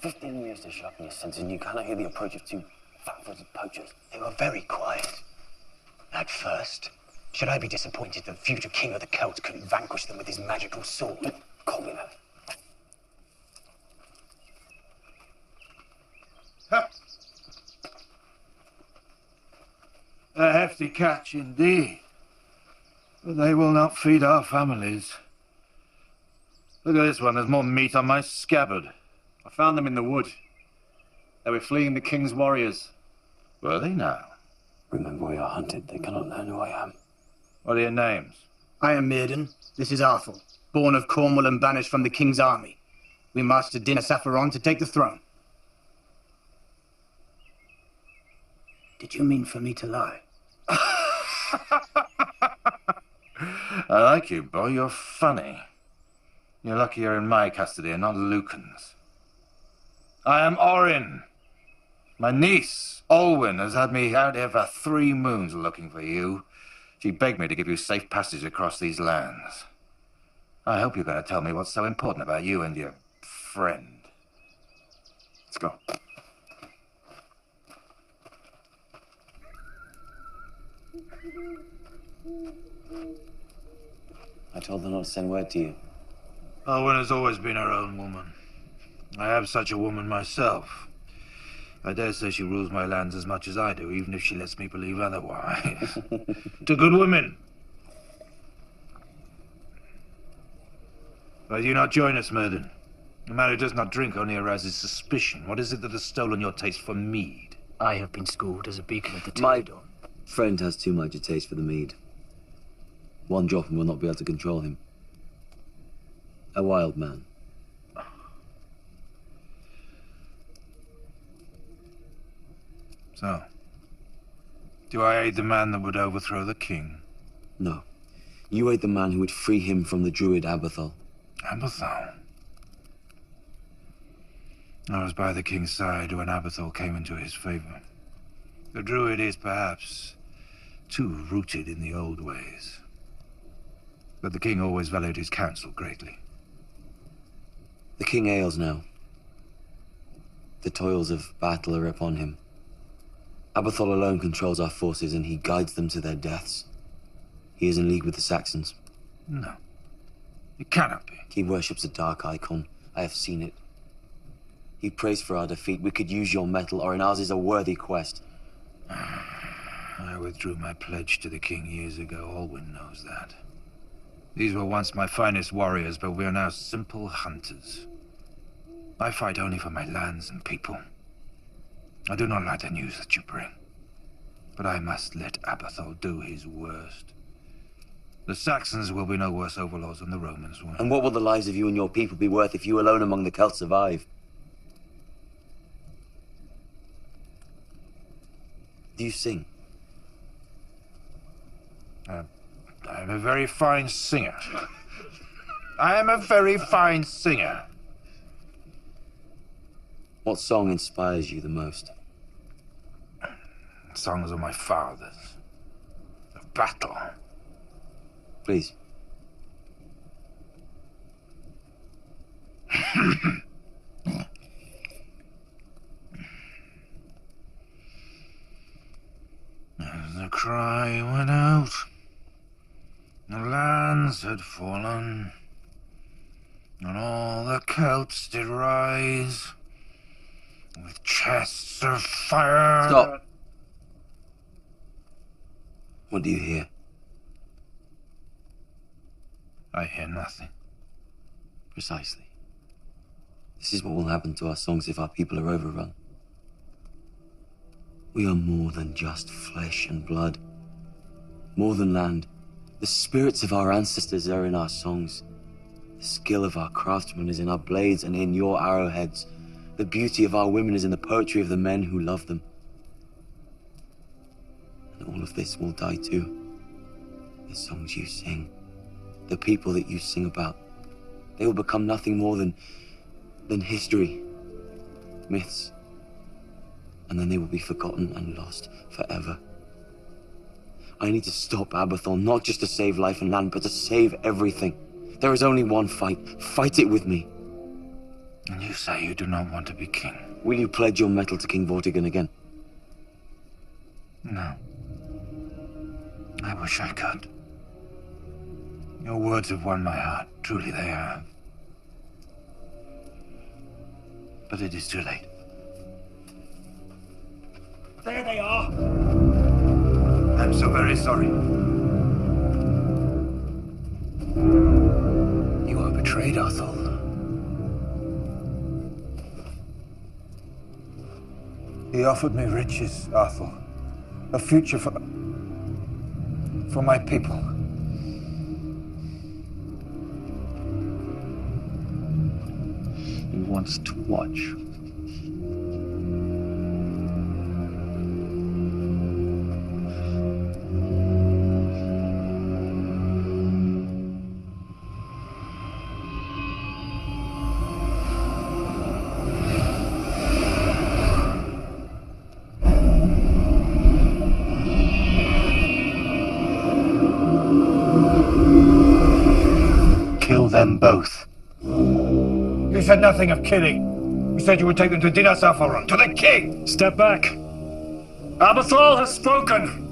"15 years to sharpen your senses, and you cannot hear the approach of 2 fat-footed poachers." They were very quiet. At first. Should I be disappointed that the future king of the Celts couldn't vanquish them with his magical sword? Call me that. A hefty catch indeed. But they will not feed our families. Look at this one, there's more meat on my scabbard. I found them in the wood. They were fleeing the king's warriors. Were they now? Remember, we are hunted. They cannot learn who I am. What are your names? I am Mirden. This is Arthur, born of Cornwall and banished from the king's army. We marched to Din Saffron to take the throne. Did you mean for me to lie? I like you, boy. You're funny. You're lucky you're in my custody and not Lucan's. I am Orin. My niece, Olwyn, has had me out here for 3 moons looking for you. She begged me to give you safe passage across these lands. I hope you're going to tell me what's so important about you and your friend. Let's go. I told her not to send word to you. Olwyn has always been her own woman. I have such a woman myself. I dare say she rules my lands as much as I do, even if she lets me believe otherwise. To good women. Why do you not join us, Mirden? A man who does not drink only arouses suspicion. What is it that has stolen your taste for mead? I have been schooled as a beacon of the My Tuadon. friend has too much a taste for the mead. 1 drop and will not be able to control him. A wild man. So, do I aid the man that would overthrow the king? No. You aid the man who would free him from the druid Abathol. Abathol? I was by the king's side when Abathol came into his favor. The druid is perhaps too rooted in the old ways. But the king always valued his counsel greatly. The king ails now. The toils of battle are upon him. Abathol alone controls our forces, and he guides them to their deaths. He is in league with the Saxons. No. It cannot be. He worships a dark icon. I have seen it. He prays for our defeat. We could use your metal, or in ours is a worthy quest. I withdrew my pledge to the king years ago. Alwyn knows that. These were once my finest warriors, but we are now simple hunters. I fight only for my lands and people. I do not like the news that you bring. But I must let Abathol do his worst. The Saxons will be no worse overlords than the Romans were. And what will the lives of you and your people be worth if you alone among the Celts survive? Do you sing? I am a very fine singer. I am a very fine singer. What song inspires you the most? Songs of my fathers. Of battle. Please. As the cry went out, the lands had fallen, and all the Celts did rise, with chests of fire. Stop. What do you hear? I hear nothing. Precisely. This is what will happen to our songs if our people are overrun. We are more than just flesh and blood. More than land. The spirits of our ancestors are in our songs. The skill of our craftsmen is in our blades and in your arrowheads. The beauty of our women is in the poetry of the men who love them. And all of this will die too. The songs you sing, the people that you sing about, they will become nothing more than history, myths. And then they will be forgotten and lost forever. I need to stop Abathol, not just to save life and land, but to save everything. There is only one fight. Fight it with me. And you say you do not want to be king? Will you pledge your metal to King Vortigern again? No. I wish I could. Your words have won my heart. Truly they have. But it is too late. There they are! I'm so very sorry. You are betrayed, Athol. He offered me riches, Athol. A future for my people. He wants to watch. Kill them both. You said nothing of killing. You said you would take them to Dinas Alfaron, to the king! Step back. Abathol has spoken.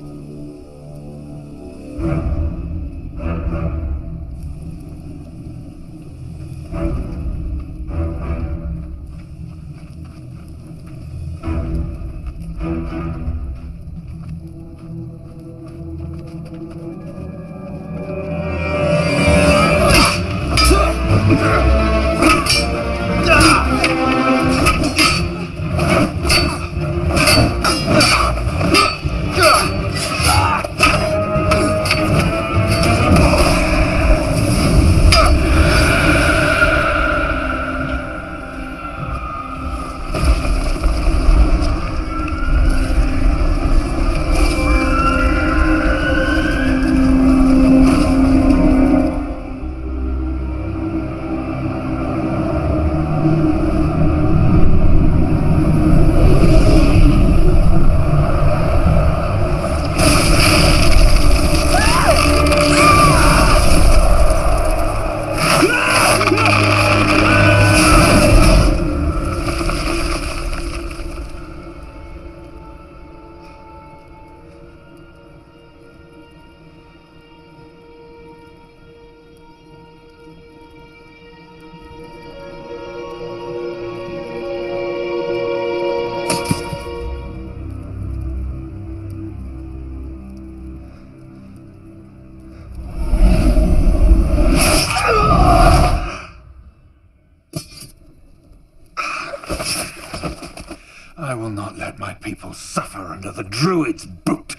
I will not let my people suffer under the Druid's boot.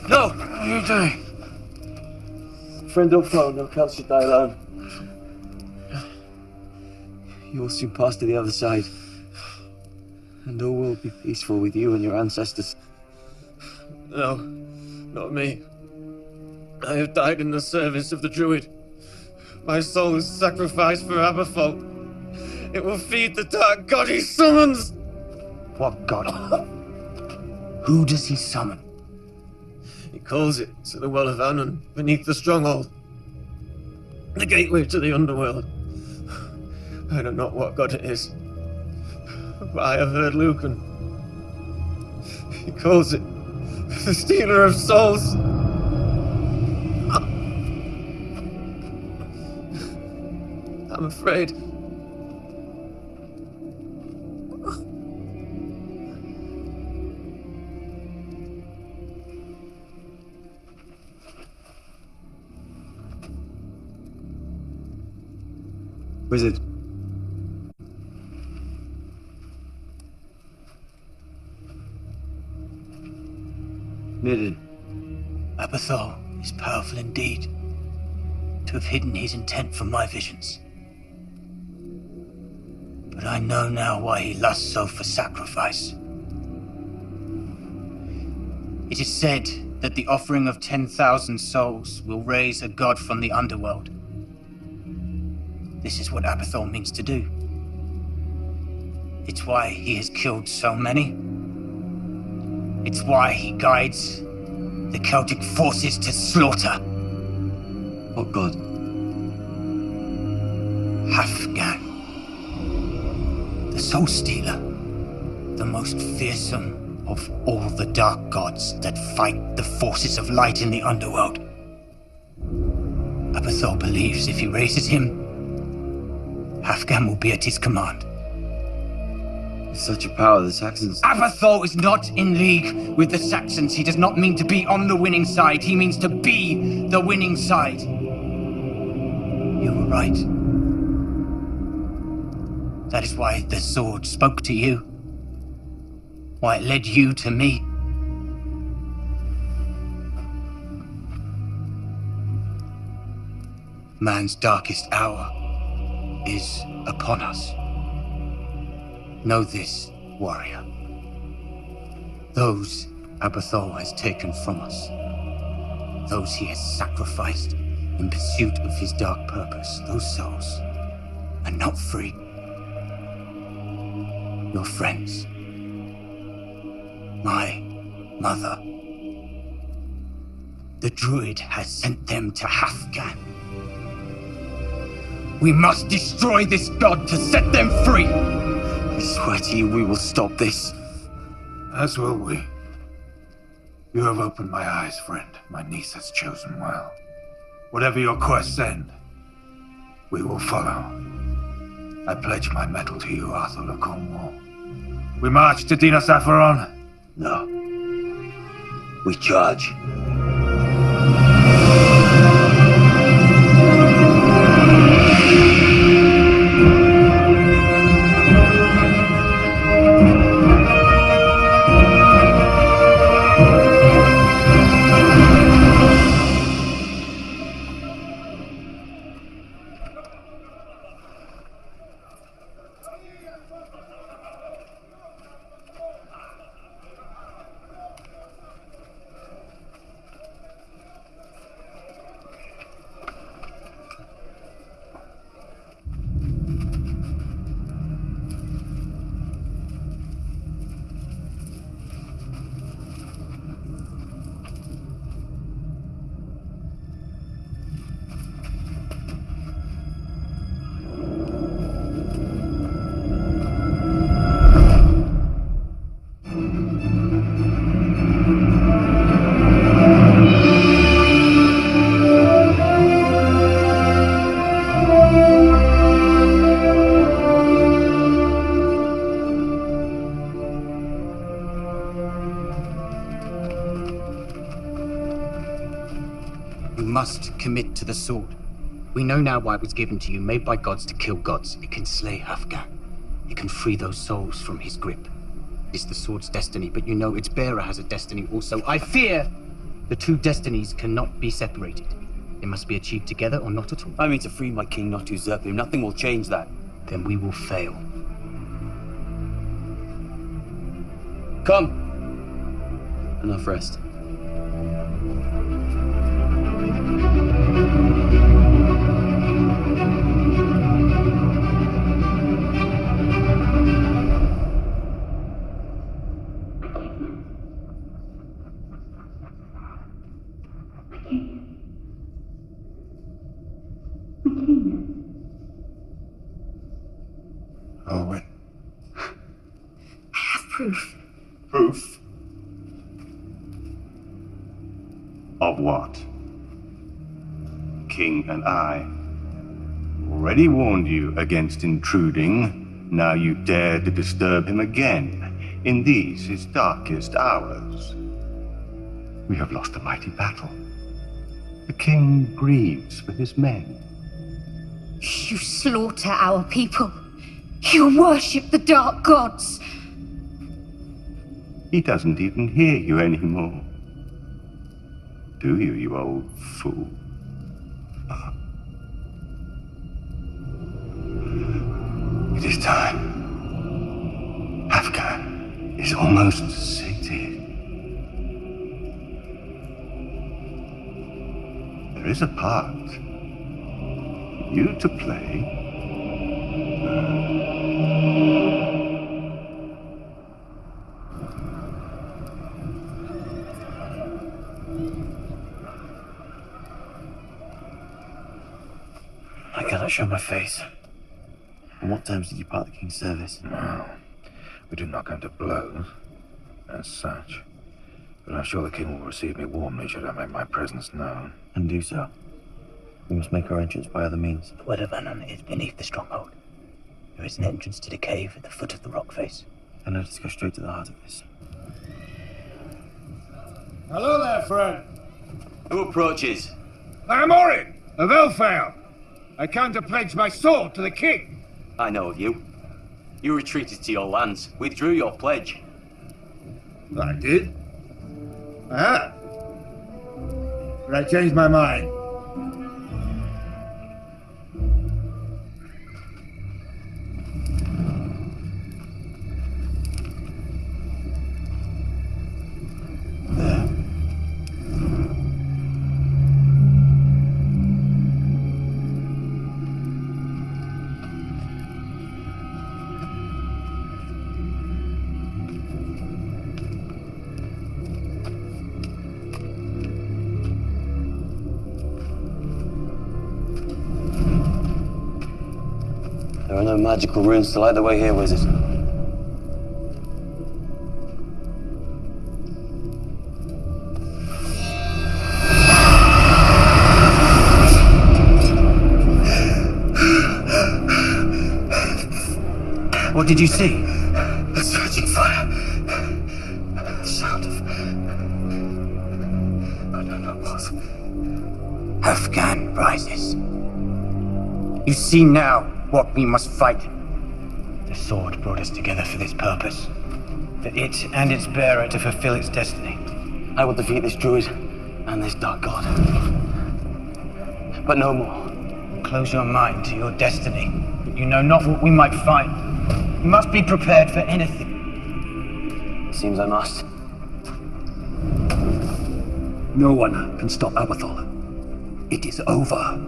No! What are you doing? Friend don't flow, no count should die alone. You will soon pass to the other side. And all will be peaceful with you and your ancestors. No, not me. I have died in the service of the Druid. My soul is sacrificed for Aberfold. It will feed the dark god he summons! What god? Who does he summon? He calls it to the Well of Anon, beneath the stronghold. The gateway to the underworld. I know not what god it is, but I have heard Lucan. He calls it the Stealer of Souls. I'm afraid. Wizard. Midden. Aberthal is powerful indeed, to have hidden his intent from my visions. But I know now why he lusts so for sacrifice. It is said that the offering of 10,000 souls will raise a god from the underworld. This is what Aberthal means to do. It's why he has killed so many. It's why he guides the Celtic forces to slaughter. What god? Afghan. The Soul Stealer. The most fearsome of all the dark gods that fight the forces of light in the underworld. Aberthal believes if he raises him, Afghan will be at his command. With such a power, the Saxons... Aberthal is not in league with the Saxons. He does not mean to be on the winning side. He means to be the winning side. You were right. That is why the sword spoke to you. Why it led you to me. Man's darkest hour is upon us. Know this, warrior. Those Aberthal has taken from us, those he has sacrificed in pursuit of his dark purpose, those souls are not free. Your friends, my mother, the Druid has sent them to Afghan. We must destroy this god to set them free. I swear to you, we will stop this. As will we. You have opened my eyes, friend. My niece has chosen well. Whatever your quests end, we will follow. I pledge my mettle to you, Arthur of Cornwall. We march to Dina Saffron? No. We charge. must commit to the sword. We know now why it was given to you, made by gods to kill gods. It can slay Afghan. It can free those souls from his grip. It's the sword's destiny, but you know its bearer has a destiny also. I fear the two destinies cannot be separated. They must be achieved together or not at all. I mean to free my king, not to usurp him. Nothing will change that. Then we will fail. Come. Enough rest. Owen. I have proof. Proof? Of what? King and I already warned you against intruding. Now you dare to disturb him again in these his darkest hours. We have lost a mighty battle. The king grieves for his men. You slaughter our people. You worship the dark gods. He doesn't even hear you anymore. Do you, you old fool? It is time. Afghan is almost sated. There is a part for you to play. I cannot show my face. On what terms did you part the king's service? No, we did not come to blows, as such. But I'm sure the king will receive me warmly should I make my presence known. And do so. We must make our entrance by other means. Weathervanon is beneath the stronghold. There is an entrance to the cave at the foot of the rock face. And let us go straight to the heart of this. Hello there, friend. Who approaches? I am Orin of Elfale. I come to pledge my sword to the king. I know of you. You retreated to your lands, withdrew your pledge. I did. Ah. But I changed my mind. There are no magical runes to light the way here, wizard. What did you see? A surging fire. The sound of... I don't know what. Afghan rises. You see now what we must fight. The sword brought us together for this purpose. For it and its bearer to fulfill its destiny. I will defeat this druid and this dark god. But no more. Close your mind to your destiny. You know not what we might find. You must be prepared for anything. Seems I must. No one can stop Abathol. It is over.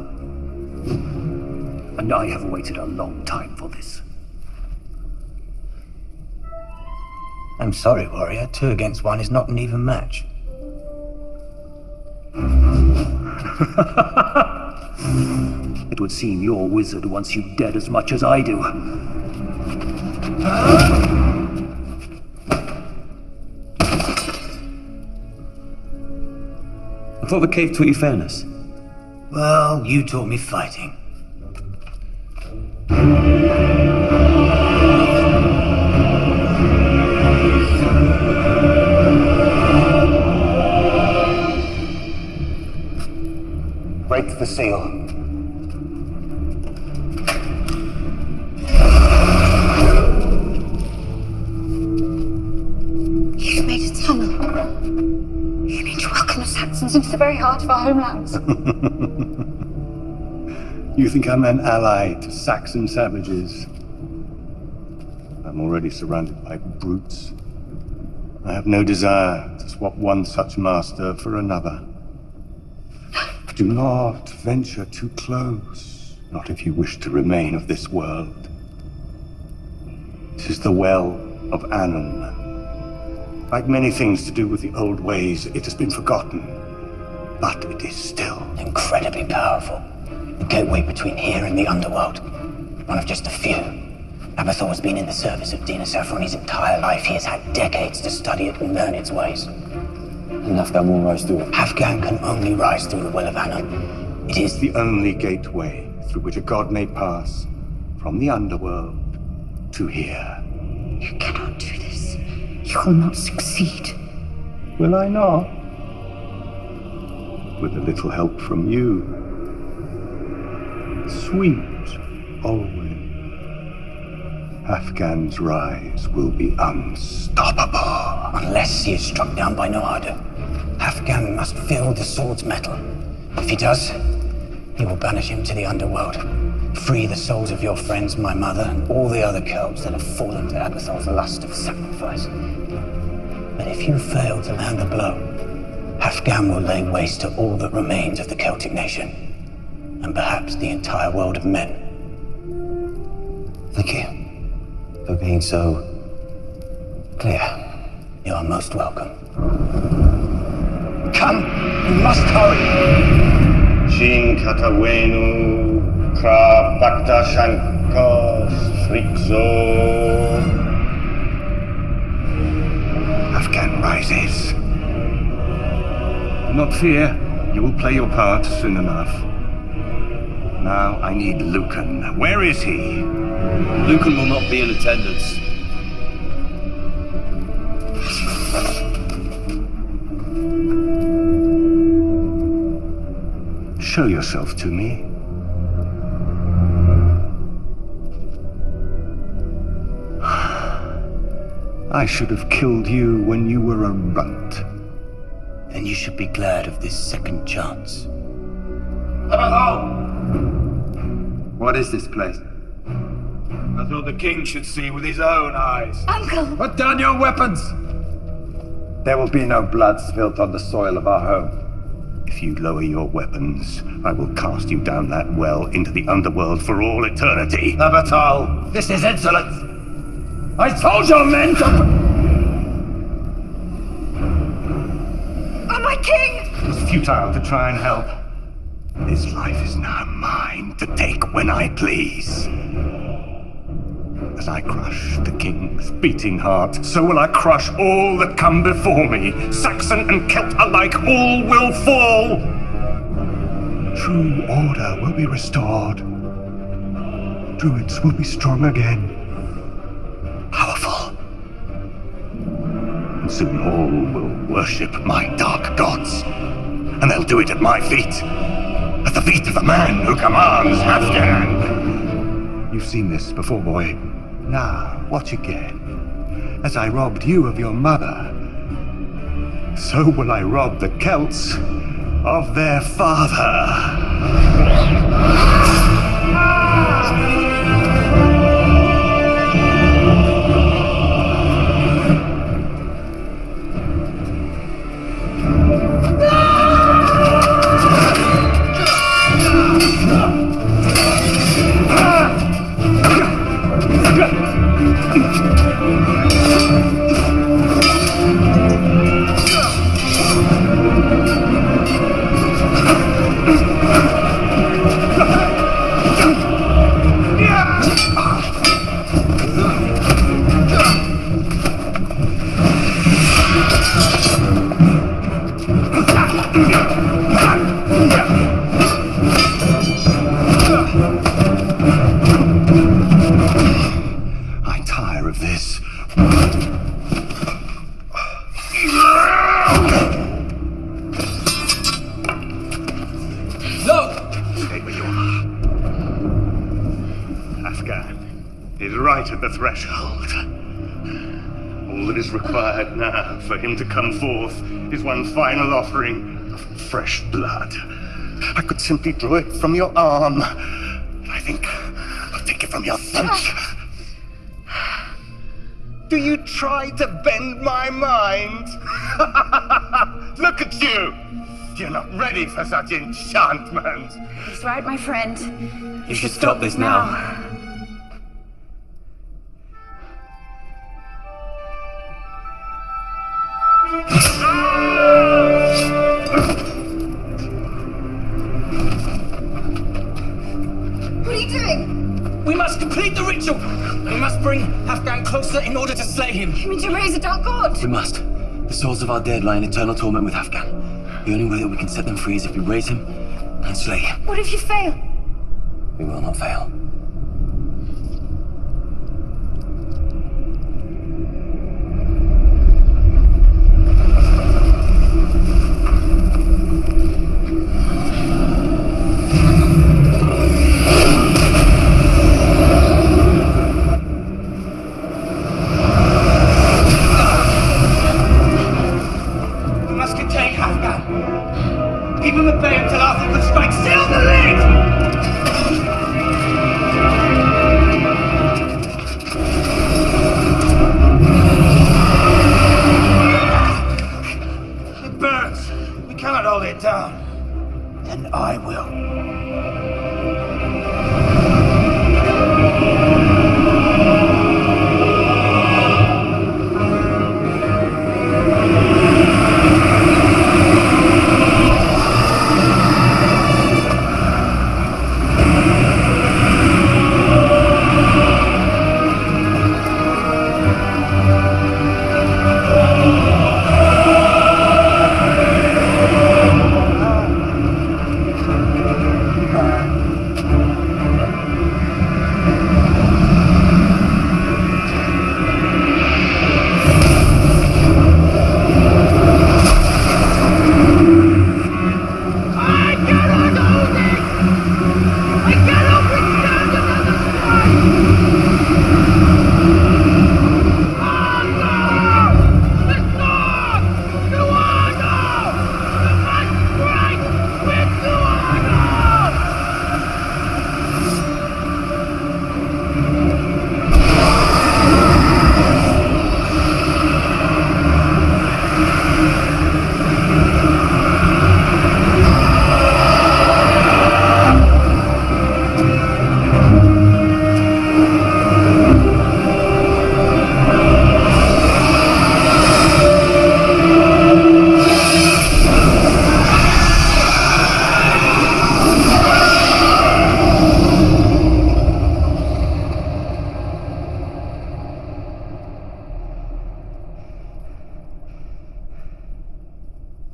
And I have waited a long time for this. I'm sorry, warrior. 2 against 1 is not an even match. It would seem your wizard wants you dead as much as I do. I thought the cave taught you fairness. Well, you taught me fighting. the seal. You've made a tunnel. You mean to welcome the Saxons into the very heart of our homelands? You think I'm an ally to Saxon savages? I'm already surrounded by brutes. I have no desire to swap one such master for another. Do not venture too close, not if you wish to remain of this world. This is the Well of Anon. Like many things to do with the old ways, it has been forgotten. But it is still incredibly powerful. The gateway between here and the underworld. One of just a few. Abathor has been in the service of Dina Saffron his entire life. He has had decades to study it and learn its ways. And Afghan will rise through it. Afghan can only rise through the Well of Anon. It is the only gateway through which a god may pass from the underworld to here. You cannot do this. You will not succeed. Will I not? With a little help from you. Sweet Olwen. Afghan's rise will be unstoppable. Unless he is struck down by Nohada. Afghan must feel the sword's metal. If he does, he will banish him to the underworld. Free the souls of your friends, my mother, and all the other Celts that have fallen to Abathor's lust of sacrifice. But if you fail to land the blow, Afghan will lay waste to all that remains of the Celtic nation, and perhaps the entire world of men. Thank you for being so clear. You are most welcome. Come! You must hurry! Shin Katawenu Kra Bakta Shankos Frikzo. Afghan rises. Do not fear. You will play your part soon enough. Now I need Lucan. Where is he? Lucan will not be in attendance. Show yourself to me. I should have killed you when you were a runt. Then you should be glad of this second chance. What is this place? I thought the king should see with his own eyes. Uncle! Put down your weapons! There will be no blood spilt on the soil of our home. If you lower your weapons, I will cast you down that well into the underworld for all eternity. Abatal, this is insolence! I told your men to... Oh, my king! It's futile to try and help. This life is now mine to take when I please. As I crush the king's beating heart, so will I crush all that come before me. Saxon and Celt alike, all will fall. True order will be restored. Druids will be strong again. Powerful. And soon all will worship my dark gods. And they'll do it at my feet. At the feet of the man who commands Afghan. You've seen this before, boy. Now, watch again. As I robbed you of your mother, so will I rob the Celts of their father. I tire of this. Look! at the threshold. All that is required now for him to come forth is one final offering of fresh blood. I could simply draw it from your arm. But I think I'll take it from your throat. Do you try to bend my mind? Look at you! You're not ready for such enchantment. He's right, my friend. You should stop this now. What are you doing? We must complete the ritual! We must bring Afghan closer in order to slay him. You mean to raise a dark god? We must. The souls of our dead lie in eternal torment with Afghan. The only way that we can set them free is if we raise him and slay him. What if you fail? We will not fail. Keep him at bay until Arthur could strike. Seal the lid! It burns. We cannot hold it down. Then I will.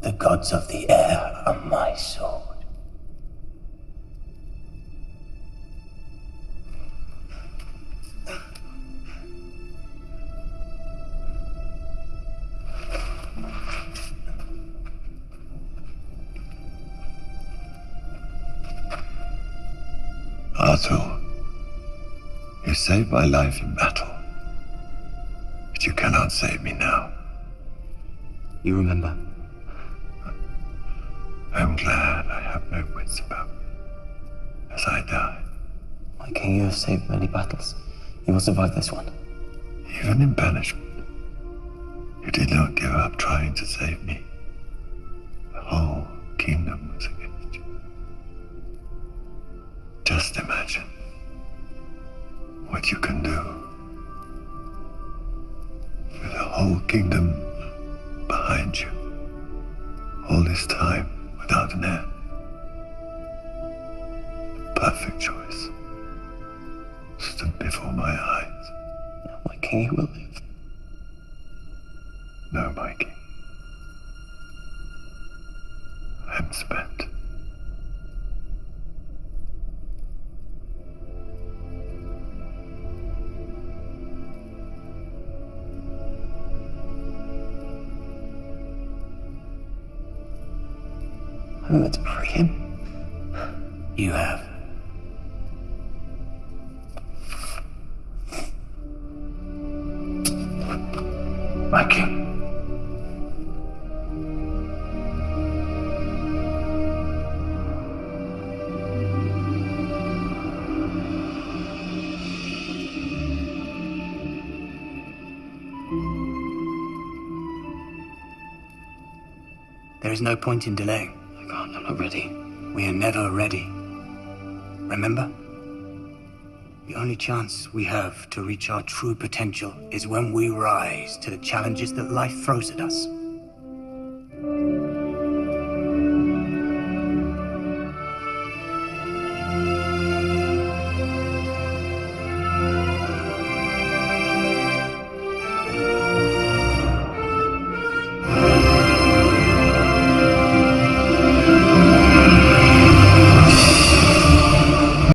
The gods of the air are my sword. Arthur, you saved my life in battle, but you cannot save me now. You remember? I'm glad I have no wits about me as I die. My king, you have saved many battles. You will survive this one. Even in banishment, you did not give up trying to save me. The whole kingdom was against you. Just imagine what you can do with the whole kingdom behind you. All this time without an heir. The perfect choice stood before my eyes. My king, you will live. No, my king. I am spent. I'm meant to free him. You have. my king. There is no point in delaying. I can't, I'm not ready. We are never ready. Remember? The only chance we have to reach our true potential is when we rise to the challenges that life throws at us.